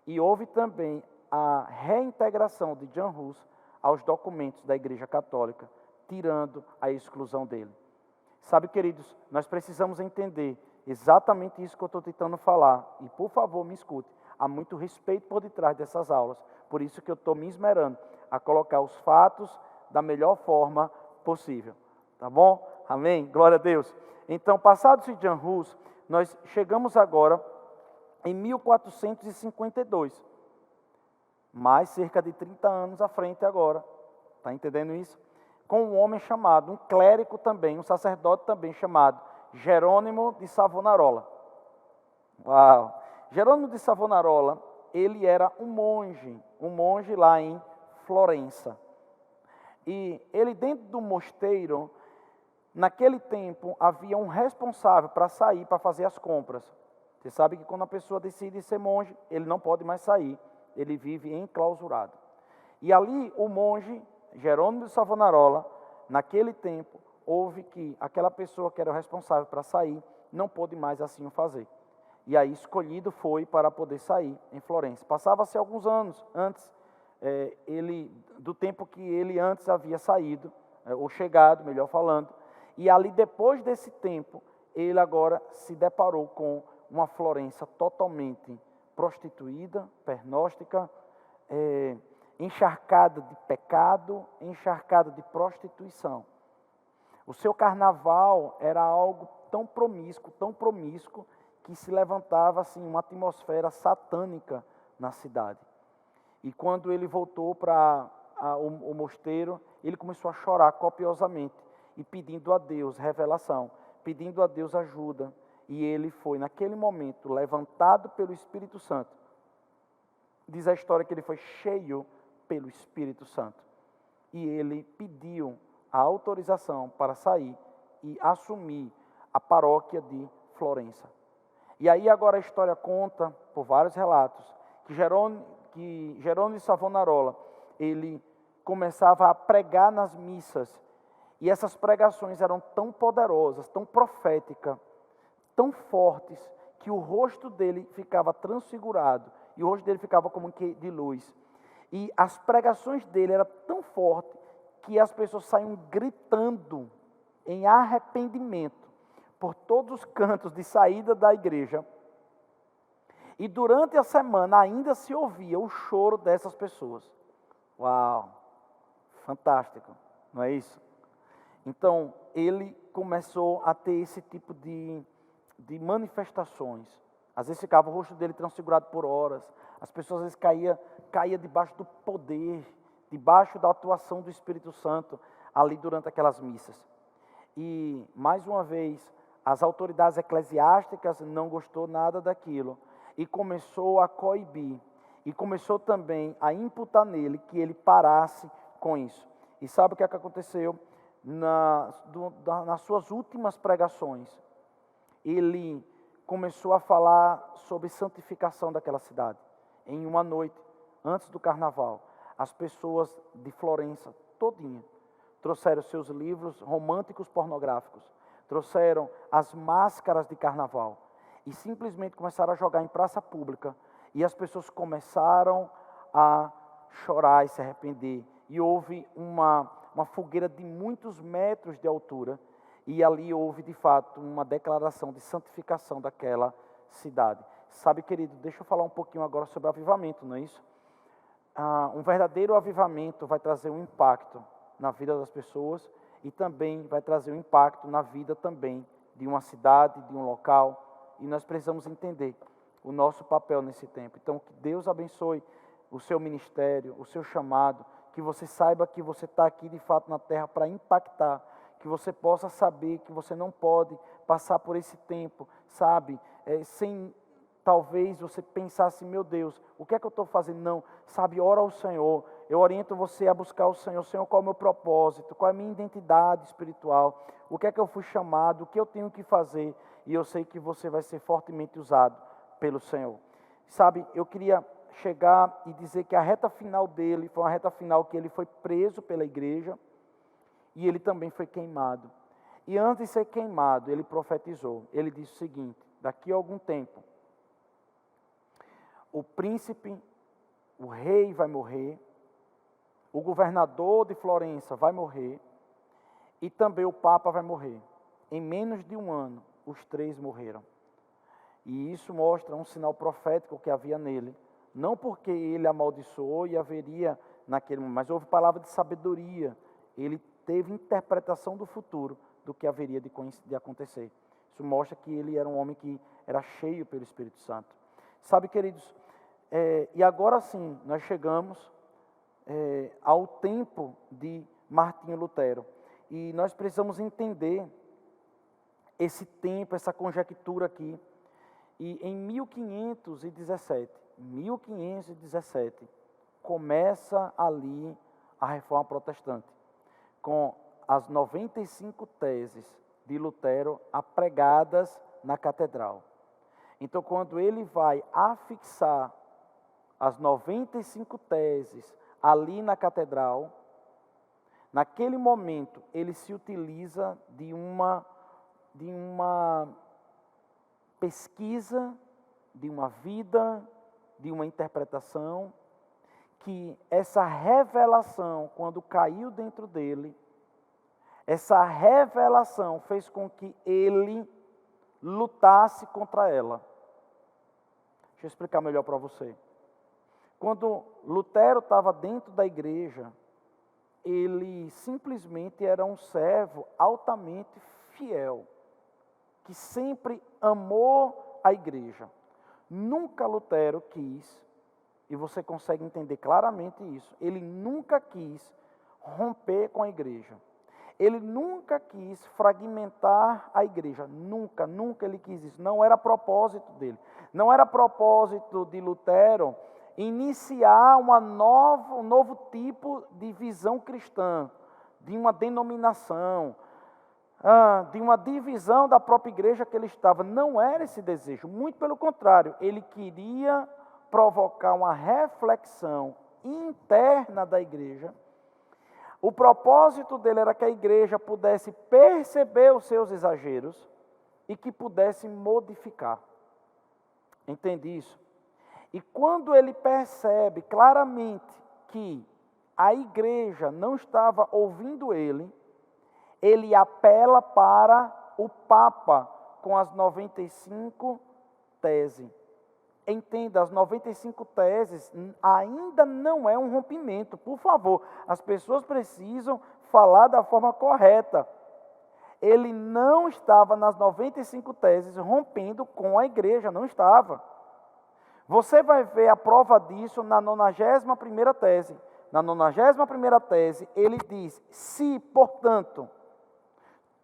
E houve também a reintegração de Jan Hus aos documentos da Igreja Católica, tirando a exclusão dele. Sabe, queridos, nós precisamos entender exatamente isso que eu estou tentando falar. E, por favor, me escute. Há muito respeito por detrás dessas aulas. Por isso que eu estou me esmerando a colocar os fatos da melhor forma possível. Tá bom? Amém? Glória a Deus. Então, passados de Jan Hus, nós chegamos agora em 1452. Mais cerca de 30 anos à frente agora. Está entendendo isso? Com um homem chamado, um clérigo também, um sacerdote também chamado Jerônimo de Savonarola. Uau! Jerônimo de Savonarola, ele era um monge lá em Florença. E ele dentro do mosteiro, naquele tempo, havia um responsável para sair, para fazer as compras. Você sabe que quando a pessoa decide ser monge, ele não pode mais sair, ele vive enclausurado. E ali o monge Jerônimo de Savonarola, naquele tempo, houve que aquela pessoa que era o responsável para sair, não pôde mais assim o fazer. E aí escolhido foi para poder sair em Florença. Passava-se alguns anos antes, do tempo que ele antes havia saído, ou chegado, melhor falando, e ali depois desse tempo, ele agora se deparou com uma Florença totalmente prostituída, pernóstica, encharcada de pecado, encharcada de prostituição. O seu carnaval era algo tão promíscuo, que se levantava assim uma atmosfera satânica na cidade. E quando ele voltou para o mosteiro, ele começou a chorar copiosamente e pedindo a Deus revelação, pedindo a Deus ajuda. E ele foi, naquele momento, levantado pelo Espírito Santo. Diz a história que ele foi cheio pelo Espírito Santo. E ele pediu a autorização para sair e assumir a paróquia de Florença. E aí agora a história conta, por vários relatos, que Jerônimo de Savonarola, ele começava a pregar nas missas. E essas pregações eram tão poderosas, tão proféticas, tão fortes, que o rosto dele ficava transfigurado. E o rosto dele ficava como que de luz. E as pregações dele eram tão fortes que as pessoas saíam gritando em arrependimento por todos os cantos de saída da igreja. E durante a semana ainda se ouvia o choro dessas pessoas. Uau! Fantástico, não é isso? Então, ele começou a ter esse tipo de manifestações. Às vezes ficava o rosto dele transfigurado por horas. As pessoas às vezes caía debaixo do poder, debaixo da atuação do Espírito Santo, ali durante aquelas missas. E, mais uma vez, as autoridades eclesiásticas não gostou nada daquilo e começou a coibir. E começou também a imputar nele que ele parasse com isso. E sabe o que é que aconteceu? Nas suas últimas pregações, ele começou a falar sobre santificação daquela cidade. Em uma noite, antes do carnaval, as pessoas de Florença, todinha, trouxeram seus livros românticos pornográficos, trouxeram as máscaras de carnaval e simplesmente começaram a jogar em praça pública. E as pessoas começaram a chorar e se arrepender. E houve uma fogueira de muitos metros de altura. E ali houve, de fato, uma declaração de santificação daquela cidade. Sabe, querido, deixa eu falar um pouquinho agora sobre avivamento, não é isso? Um verdadeiro avivamento vai trazer um impacto na vida das pessoas e também vai trazer um impacto na vida também de uma cidade, de um local. E nós precisamos entender o nosso papel nesse tempo. Então, que Deus abençoe o seu ministério, o seu chamado, que você saiba que você está aqui de fato na terra para impactar, que você possa saber que você não pode passar por esse tempo, sabe, sem talvez você pensar assim, meu Deus, o que é que eu estou fazendo? Não, sabe, ora ao Senhor, eu oriento você a buscar o Senhor. Senhor, qual é o meu propósito? Qual é a minha identidade espiritual? O que é que eu fui chamado? O que eu tenho que fazer? E eu sei que você vai ser fortemente usado pelo Senhor. Sabe, eu queria chegar e dizer que a reta final dele foi uma reta final que ele foi preso pela igreja e ele também foi queimado. E antes de ser queimado, ele profetizou. Ele disse o seguinte: daqui a algum tempo, o príncipe, o rei vai morrer, o governador de Florença vai morrer e também o Papa vai morrer. Em menos de um ano, os três morreram. E isso mostra um sinal profético que havia nele. Não porque ele amaldiçoou e haveria naquele momento, mas houve palavra de sabedoria. Ele teve interpretação do futuro, do que haveria de acontecer. Isso mostra que ele era um homem que era cheio pelo Espírito Santo. Sabe, queridos, e agora sim, nós chegamos ao tempo de Martinho Lutero. E nós precisamos entender esse tempo, essa conjectura aqui. E em 1517, começa ali a Reforma Protestante, com as 95 teses de Lutero apregadas na catedral. Então, quando ele vai afixar as 95 teses ali na catedral, naquele momento ele se utiliza de uma pesquisa, de uma vida, de uma interpretação, que essa revelação, quando caiu dentro dele, essa revelação fez com que ele lutasse contra ela. Deixa eu explicar melhor para você. Quando Lutero estava dentro da igreja, ele simplesmente era um servo altamente fiel, que sempre amou a igreja. Nunca Lutero quis, e você consegue entender claramente isso, ele nunca quis romper com a igreja. Ele nunca quis fragmentar a igreja, nunca ele quis isso. Não era propósito dele. Não era propósito de Lutero iniciar um novo tipo de visão cristã, de uma denominação, de uma divisão da própria igreja que ele estava. Não era esse desejo, muito pelo contrário, ele queria provocar uma reflexão interna da igreja. O propósito dele era que a igreja pudesse perceber os seus exageros e que pudesse modificar. Entende isso? E quando ele percebe claramente que a igreja não estava ouvindo ele, ele apela para o Papa com as 95 teses. Entenda, as 95 teses ainda não é um rompimento, por favor. As pessoas precisam falar da forma correta. Ele não estava nas 95 teses rompendo com a igreja, não estava. Você vai ver a prova disso na 91ª tese. Na 91ª tese, ele diz: se, portanto,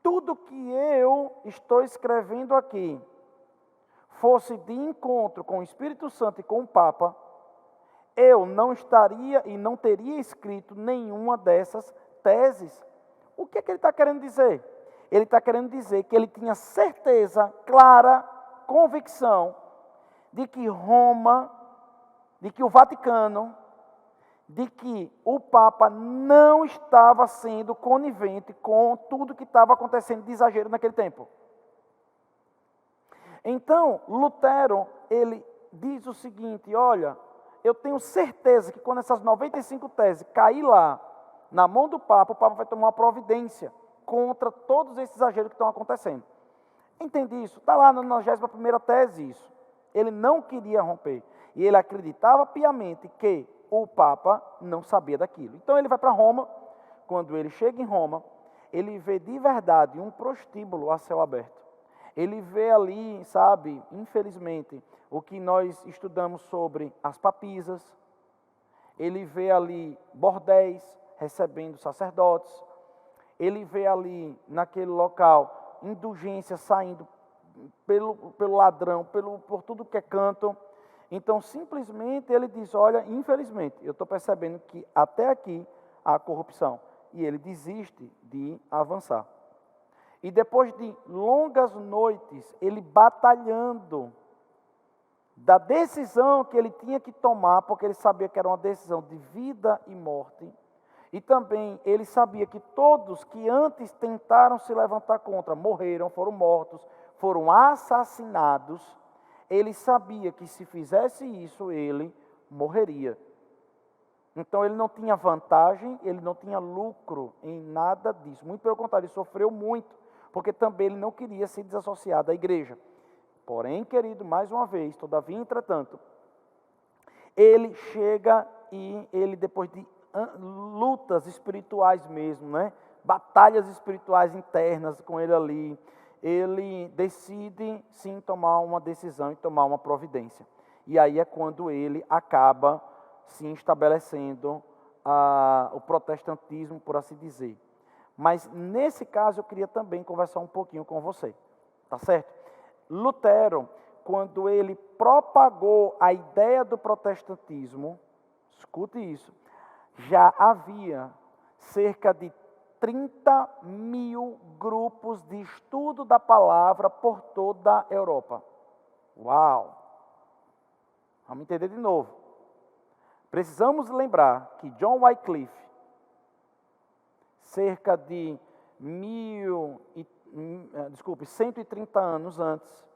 tudo que eu estou escrevendo aqui fosse de encontro com o Espírito Santo e com o Papa, eu não estaria e não teria escrito nenhuma dessas teses. O que é que ele está querendo dizer? Ele está querendo dizer que ele tinha certeza, clara, convicção, de que Roma, de que o Vaticano, de que o Papa não estava sendo conivente com tudo que estava acontecendo de exagero naquele tempo. Então, Lutero, ele diz o seguinte: olha, eu tenho certeza que quando essas 95 teses cair lá, na mão do Papa, o Papa vai tomar uma providência contra todos esses exageros que estão acontecendo. Entende isso? Está lá na 91ª tese isso. Ele não queria romper. E ele acreditava piamente que o Papa não sabia daquilo. Então ele vai para Roma. Quando ele chega em Roma, ele vê de verdade um prostíbulo a céu aberto. Ele vê ali, sabe, infelizmente, o que nós estudamos sobre as papisas. Ele vê ali bordéis recebendo sacerdotes. Ele vê ali, naquele local, indulgência saindo pelo ladrão, por tudo que é canto. Então, simplesmente ele diz, olha, infelizmente, eu estou percebendo que até aqui há corrupção. E ele desiste de avançar. E depois de longas noites, ele batalhando da decisão que ele tinha que tomar, porque ele sabia que era uma decisão de vida e morte, e também ele sabia que todos que antes tentaram se levantar contra, morreram, foram mortos, foram assassinados. Ele sabia que se fizesse isso, ele morreria. Então ele não tinha vantagem, ele não tinha lucro em nada disso. Muito pelo contrário, ele sofreu muito, porque também ele não queria se desassociar da igreja. Porém, querido, mais uma vez, todavia, entretanto, ele chega e ele, depois de lutas espirituais mesmo, né? Batalhas espirituais internas com ele ali, ele decide sim tomar uma decisão e tomar uma providência. E aí é quando ele acaba sim estabelecendo o protestantismo, por assim dizer. Mas nesse caso eu queria também conversar um pouquinho com você, tá certo? Lutero, quando ele propagou a ideia do protestantismo, escute isso, já havia cerca de 30 mil grupos de estudo da palavra por toda a Europa. Uau! Vamos entender de novo. Precisamos lembrar que John Wycliffe, cerca de 130 anos antes,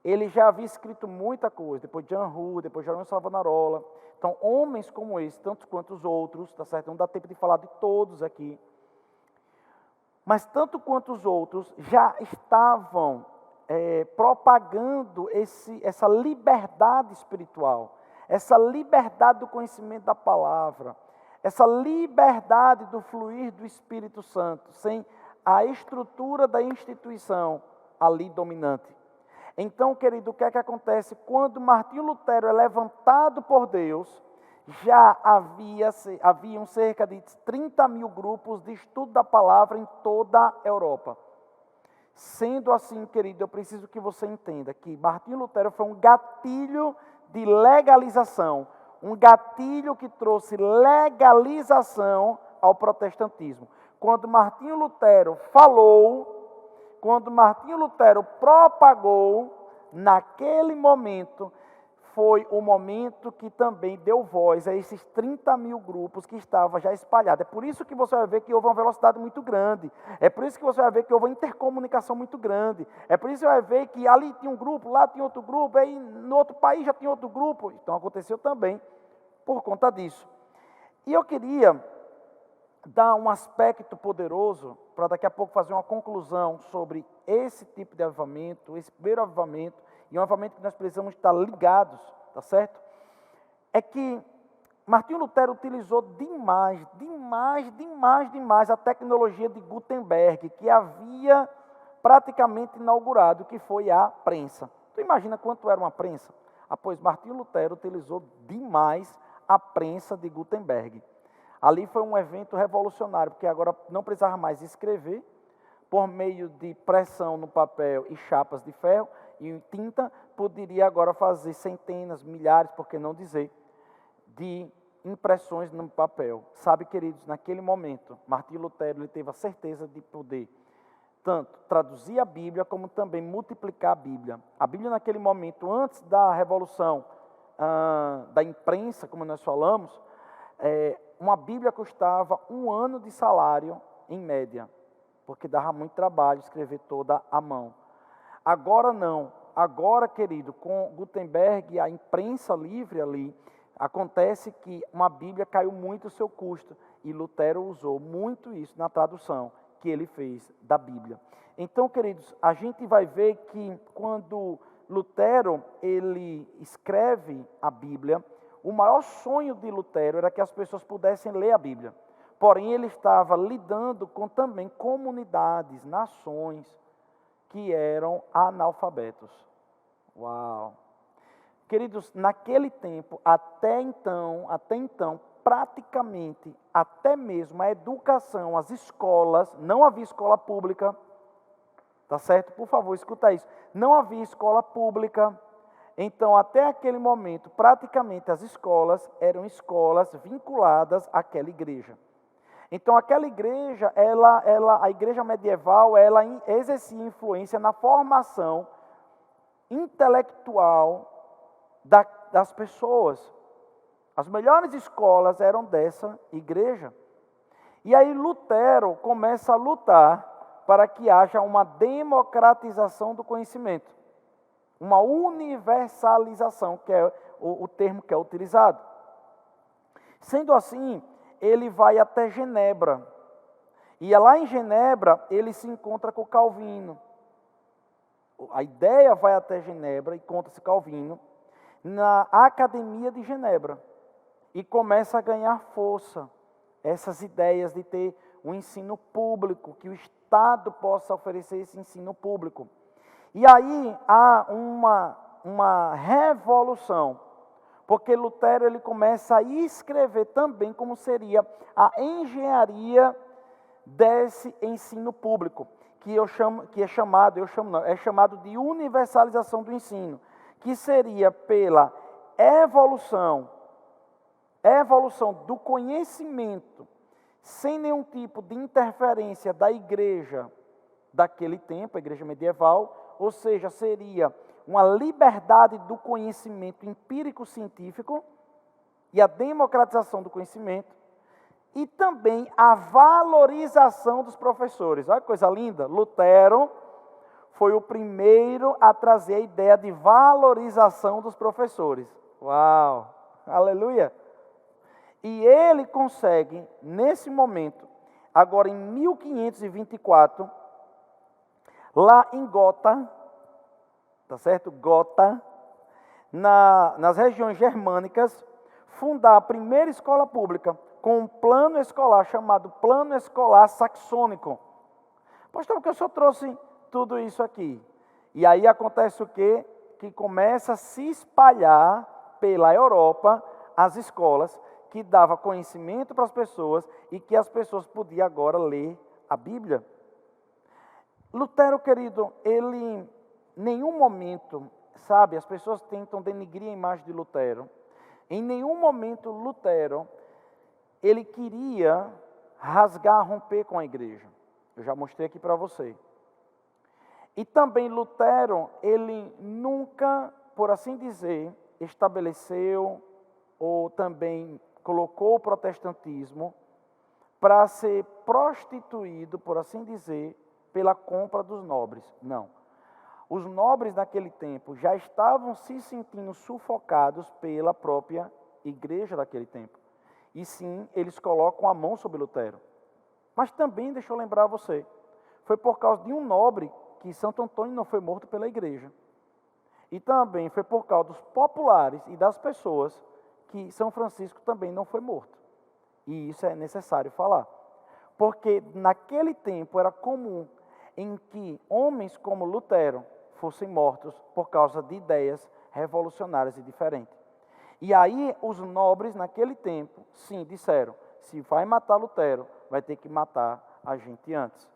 ele já havia escrito muita coisa, depois John Huss, depois Jerônimo Savonarola. Então, homens como esse, tanto quanto os outros, tá certo? Não dá tempo de falar de todos aqui. Mas tanto quanto os outros já estavam propagando essa liberdade espiritual, essa liberdade do conhecimento da palavra, essa liberdade do fluir do Espírito Santo, sem a estrutura da instituição ali dominante. Então, querido, o que é que acontece? Quando Martinho Lutero é levantado por Deus, já haviam cerca de 30 mil grupos de estudo da palavra em toda a Europa. Sendo assim, querido, eu preciso que você entenda que Martinho Lutero foi um gatilho de legalização, um gatilho que trouxe legalização ao protestantismo. Quando Martinho Lutero falou, quando Martinho Lutero propagou, naquele momento, foi o momento que também deu voz a esses 30 mil grupos que estavam já espalhados. É por isso que você vai ver que houve uma velocidade muito grande. É por isso que você vai ver que houve uma intercomunicação muito grande. É por isso que você vai ver que ali tinha um grupo, lá tinha outro grupo, aí no outro país já tinha outro grupo. Então aconteceu também por conta disso. E eu queria dar um aspecto poderoso, para daqui a pouco fazer uma conclusão sobre esse tipo de avivamento, esse primeiro avivamento, e um avivamento que nós precisamos estar ligados, tá certo? É que Martinho Lutero utilizou demais a tecnologia de Gutenberg, que havia praticamente inaugurado, que foi a prensa. Tu imagina quanto era uma prensa? Pois Martinho Lutero utilizou demais a prensa de Gutenberg. Ali foi um evento revolucionário, porque agora não precisava mais escrever, por meio de pressão no papel e chapas de ferro e tinta, poderia agora fazer centenas, milhares, por que não dizer, de impressões no papel. Sabe, queridos, naquele momento, Martinho Lutero ele teve a certeza de poder tanto traduzir a Bíblia, como também multiplicar a Bíblia. A Bíblia naquele momento, antes da revolução da imprensa, como nós falamos, uma Bíblia custava 1 ano de salário, em média, porque dava muito trabalho escrever toda à mão. Agora não. Agora, querido, com Gutenberg e a imprensa livre ali, acontece que uma Bíblia caiu muito o seu custo, e Lutero usou muito isso na tradução que ele fez da Bíblia. Então, queridos, a gente vai ver que quando Lutero ele escreve a Bíblia, o maior sonho de Lutero era que as pessoas pudessem ler a Bíblia. Porém, ele estava lidando com também comunidades, nações que eram analfabetos. Uau! Queridos, naquele tempo, até então, praticamente, até mesmo a educação, as escolas, não havia escola pública, tá certo? Por favor, escuta isso. Não havia escola pública, Então, até aquele momento, praticamente as escolas eram escolas vinculadas àquela igreja. Então, aquela igreja, a igreja medieval, ela exercia influência na formação intelectual das pessoas. As melhores escolas eram dessa igreja. E aí Lutero começa a lutar para que haja uma democratização do conhecimento, uma universalização, que é o termo que é utilizado. Sendo assim, ele vai até Genebra, e lá em Genebra ele se encontra com Calvino. A ideia vai até Genebra, encontra-se Calvino, na Academia de Genebra, e começa a ganhar força essas ideias de ter um ensino público, que o Estado possa oferecer esse ensino público. E aí há uma revolução, porque Lutero ele começa a escrever também como seria a engenharia desse ensino público, é chamado de universalização do ensino, que seria pela evolução do conhecimento, sem nenhum tipo de interferência da igreja daquele tempo, a igreja medieval, ou seja, seria uma liberdade do conhecimento empírico-científico e a democratização do conhecimento, e também a valorização dos professores. Olha que coisa linda, Lutero foi o primeiro a trazer a ideia de valorização dos professores. Uau, aleluia! E ele consegue, nesse momento, agora em 1524, lá em Gotha, tá certo? Gotha, nas regiões germânicas, fundar a primeira escola pública com um plano escolar chamado Plano Escolar Saxônico. Pastor, porque eu só trouxe tudo isso aqui. E aí acontece o quê? Que começa a se espalhar pela Europa as escolas que dava conhecimento para as pessoas e que as pessoas podiam agora ler a Bíblia. Lutero, querido, ele em nenhum momento, sabe, as pessoas tentam denigrir a imagem de Lutero. Em nenhum momento Lutero, ele queria rasgar, romper com a igreja. Eu já mostrei aqui para você. E também Lutero, ele nunca, por assim dizer, estabeleceu ou também colocou o protestantismo para ser prostituído, por assim dizer, pela compra dos nobres. Não. Os nobres naquele tempo já estavam se sentindo sufocados pela própria igreja daquele tempo. E sim, eles colocam a mão sobre Lutero. Mas também, deixa eu lembrar você, foi por causa de um nobre que Santo Antônio não foi morto pela igreja. E também foi por causa dos populares e das pessoas que São Francisco também não foi morto. E isso é necessário falar. Porque naquele tempo era comum em que homens como Lutero fossem mortos por causa de ideias revolucionárias e diferentes. E aí os nobres naquele tempo, sim, disseram, se vai matar Lutero, vai ter que matar a gente antes.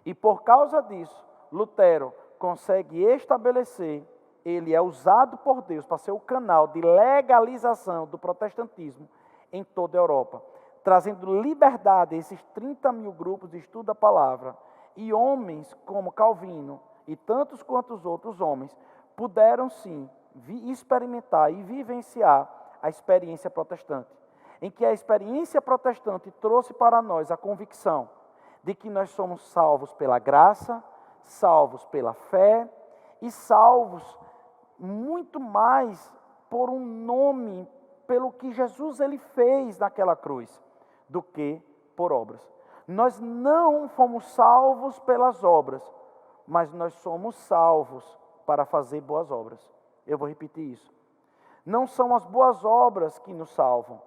E por causa disso, Lutero consegue estabelecer, ele é usado por Deus para ser o canal de legalização do protestantismo em toda a Europa, trazendo liberdade a esses 30 mil grupos de estudo da palavra, e homens como Calvino e tantos quantos outros homens puderam sim experimentar e vivenciar a experiência protestante, em que a experiência protestante trouxe para nós a convicção de que nós somos salvos pela graça, salvos pela fé e salvos muito mais por um nome, pelo que Jesus ele fez naquela cruz, do que por obras. Nós não fomos salvos pelas obras, mas nós somos salvos para fazer boas obras. Eu vou repetir isso. Não são as boas obras que nos salvam,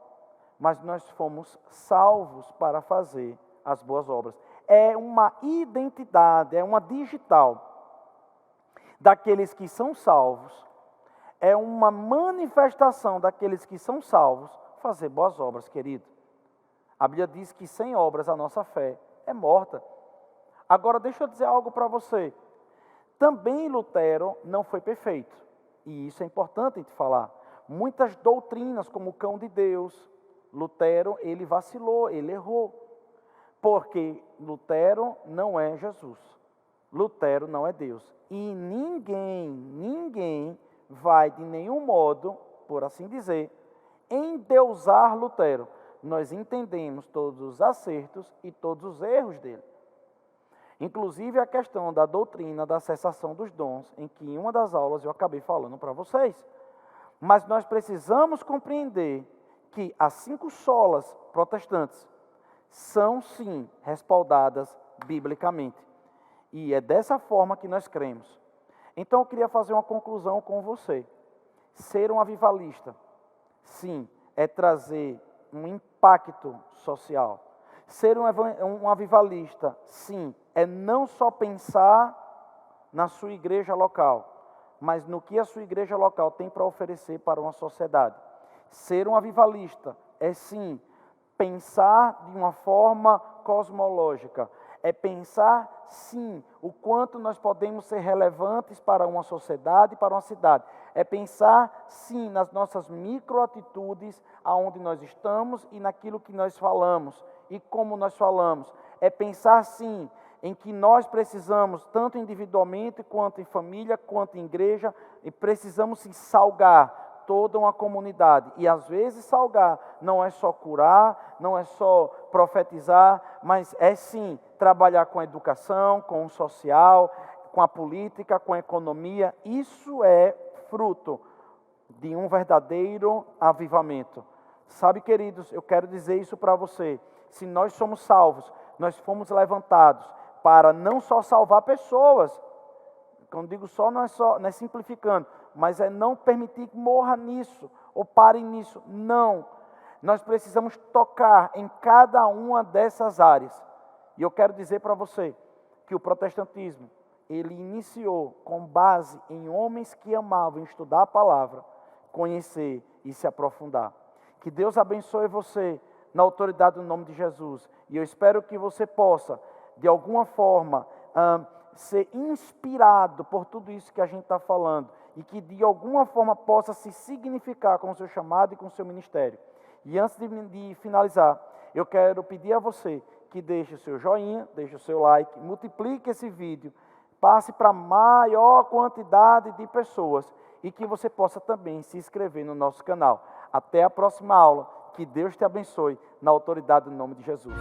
mas nós fomos salvos para fazer as boas obras. É uma identidade, é uma digital daqueles que são salvos, é uma manifestação daqueles que são salvos fazer boas obras, querido. A Bíblia diz que sem obras a nossa fé é morta. Agora deixa eu dizer algo para você. Também Lutero não foi perfeito. E isso é importante a gente falar. Muitas doutrinas, como o cão de Deus, Lutero, ele vacilou, ele errou. Porque Lutero não é Jesus. Lutero não é Deus. E ninguém vai de nenhum modo, por assim dizer, endeusar Lutero. Nós entendemos todos os acertos e todos os erros dele. Inclusive a questão da doutrina da cessação dos dons, em que em uma das aulas eu acabei falando para vocês. Mas nós precisamos compreender que as 5 solas protestantes são sim respaldadas biblicamente. E é dessa forma que nós cremos. Então eu queria fazer uma conclusão com você. Ser um avivalista, sim, é trazer um impacto social. Ser um avivalista, sim, é não só pensar na sua igreja local, mas no que a sua igreja local tem para oferecer para uma sociedade. Ser um avivalista é, sim, pensar de uma forma cosmológica. É pensar, sim, o quanto nós podemos ser relevantes para uma sociedade, para uma cidade. É pensar, sim, nas nossas microatitudes, aonde nós estamos e naquilo que nós falamos e como nós falamos. É pensar, sim, em que nós precisamos, tanto individualmente, quanto em família, quanto em igreja, e precisamos sim salgar toda uma comunidade. E às vezes salgar não é só curar, não é só profetizar, mas é sim trabalhar com a educação, com o social, com a política, com a economia. Isso é fruto de um verdadeiro avivamento. Sabe, queridos, eu quero dizer isso para você. Se nós somos salvos, nós fomos levantados para não só salvar pessoas. Quando digo só, não é simplificando, mas é não permitir que morra nisso, ou pare nisso. Não. Nós precisamos tocar em cada uma dessas áreas. E eu quero dizer para você que o protestantismo, ele iniciou com base em homens que amavam estudar a palavra, conhecer e se aprofundar. Que Deus abençoe você na autoridade do nome de Jesus. E eu espero que você possa, de alguma forma, ser inspirado por tudo isso que a gente está falando e que de alguma forma possa se significar com o seu chamado e com o seu ministério. E antes de finalizar, eu quero pedir a você que deixe o seu joinha, deixe o seu like, multiplique esse vídeo, passe para a maior quantidade de pessoas e que você possa também se inscrever no nosso canal. Até a próxima aula. Que Deus te abençoe na autoridade do nome de Jesus.